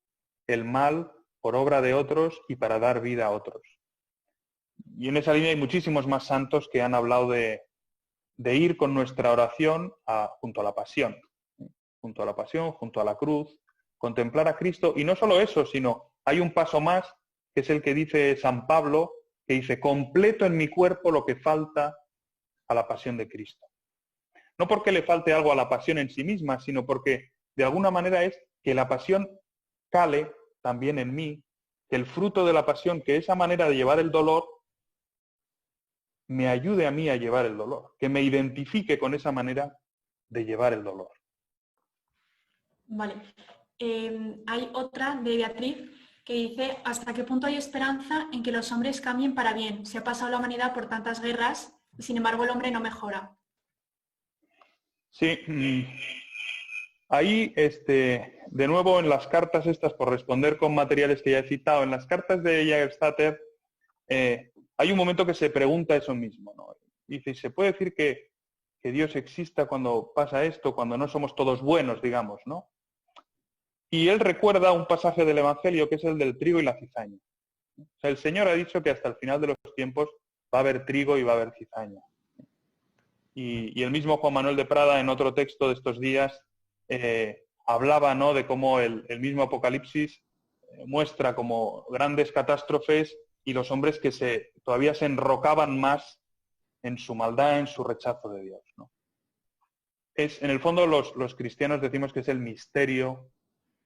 el mal por obra de otros y para dar vida a otros. Y en esa línea hay muchísimos más santos que han hablado de ir con nuestra oración junto a la pasión, junto a la cruz, contemplar a Cristo. Y no solo eso, sino hay un paso más, que es el que dice San Pablo, que dice, completo en mi cuerpo lo que falta a la pasión de Cristo. No porque le falte algo a la pasión en sí misma, sino porque de alguna manera es que la pasión cale también en mí, que el fruto de la pasión, que esa manera de llevar el dolor, me ayude a mí a llevar el dolor, que me identifique con esa manera de llevar el dolor. Vale. Hay otra de Beatriz que dice, ¿hasta qué punto hay esperanza en que los hombres cambien para bien? Se ha pasado la humanidad por tantas guerras y sin embargo el hombre no mejora. Sí, ahí, de nuevo en las cartas estas, por responder con materiales que ya he citado, en las cartas de Jägerstätter, hay un momento que se pregunta eso mismo, ¿no? Dice, ¿se puede decir que Dios exista cuando pasa esto, cuando no somos todos buenos, digamos, ¿no? Y él recuerda un pasaje del Evangelio que es el del trigo y la cizaña. O sea, el Señor ha dicho que hasta el final de los tiempos va a haber trigo y va a haber cizaña. Y el mismo Juan Manuel de Prada, en otro texto de estos días, hablaba, ¿no?, de cómo el mismo Apocalipsis muestra como grandes catástrofes y los hombres que todavía se enrocaban más en su maldad, en su rechazo de Dios, ¿no? En el fondo los cristianos decimos que es el misterio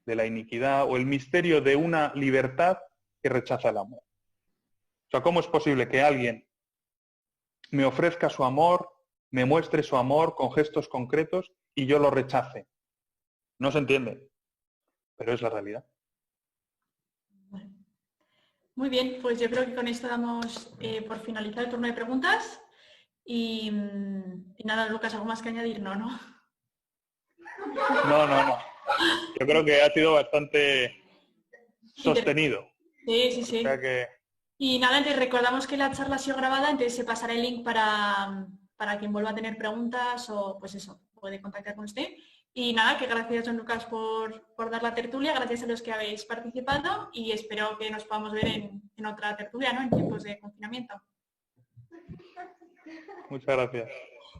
de la iniquidad o el misterio de una libertad que rechaza el amor. O sea, ¿cómo es posible que alguien me ofrezca su amor, me muestre su amor con gestos concretos y yo lo rechace? No se entiende, pero es la realidad. Muy bien, pues yo creo que con esto damos por finalizado el turno de preguntas. Y nada, Lucas, ¿algo más que añadir? No, ¿no? No. Yo creo que ha sido bastante sostenido. Sí. O sea que... Y nada, entonces recordamos que la charla ha sido grabada, entonces se pasará el link para quien vuelva a tener preguntas o pues eso, puede contactar con usted. Y nada, que gracias, don Lucas, por dar la tertulia, gracias a los que habéis participado y espero que nos podamos ver en otra tertulia, ¿no? En tiempos de confinamiento. Muchas gracias.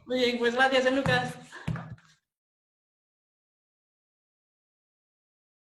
Muy bien, pues gracias, don Lucas.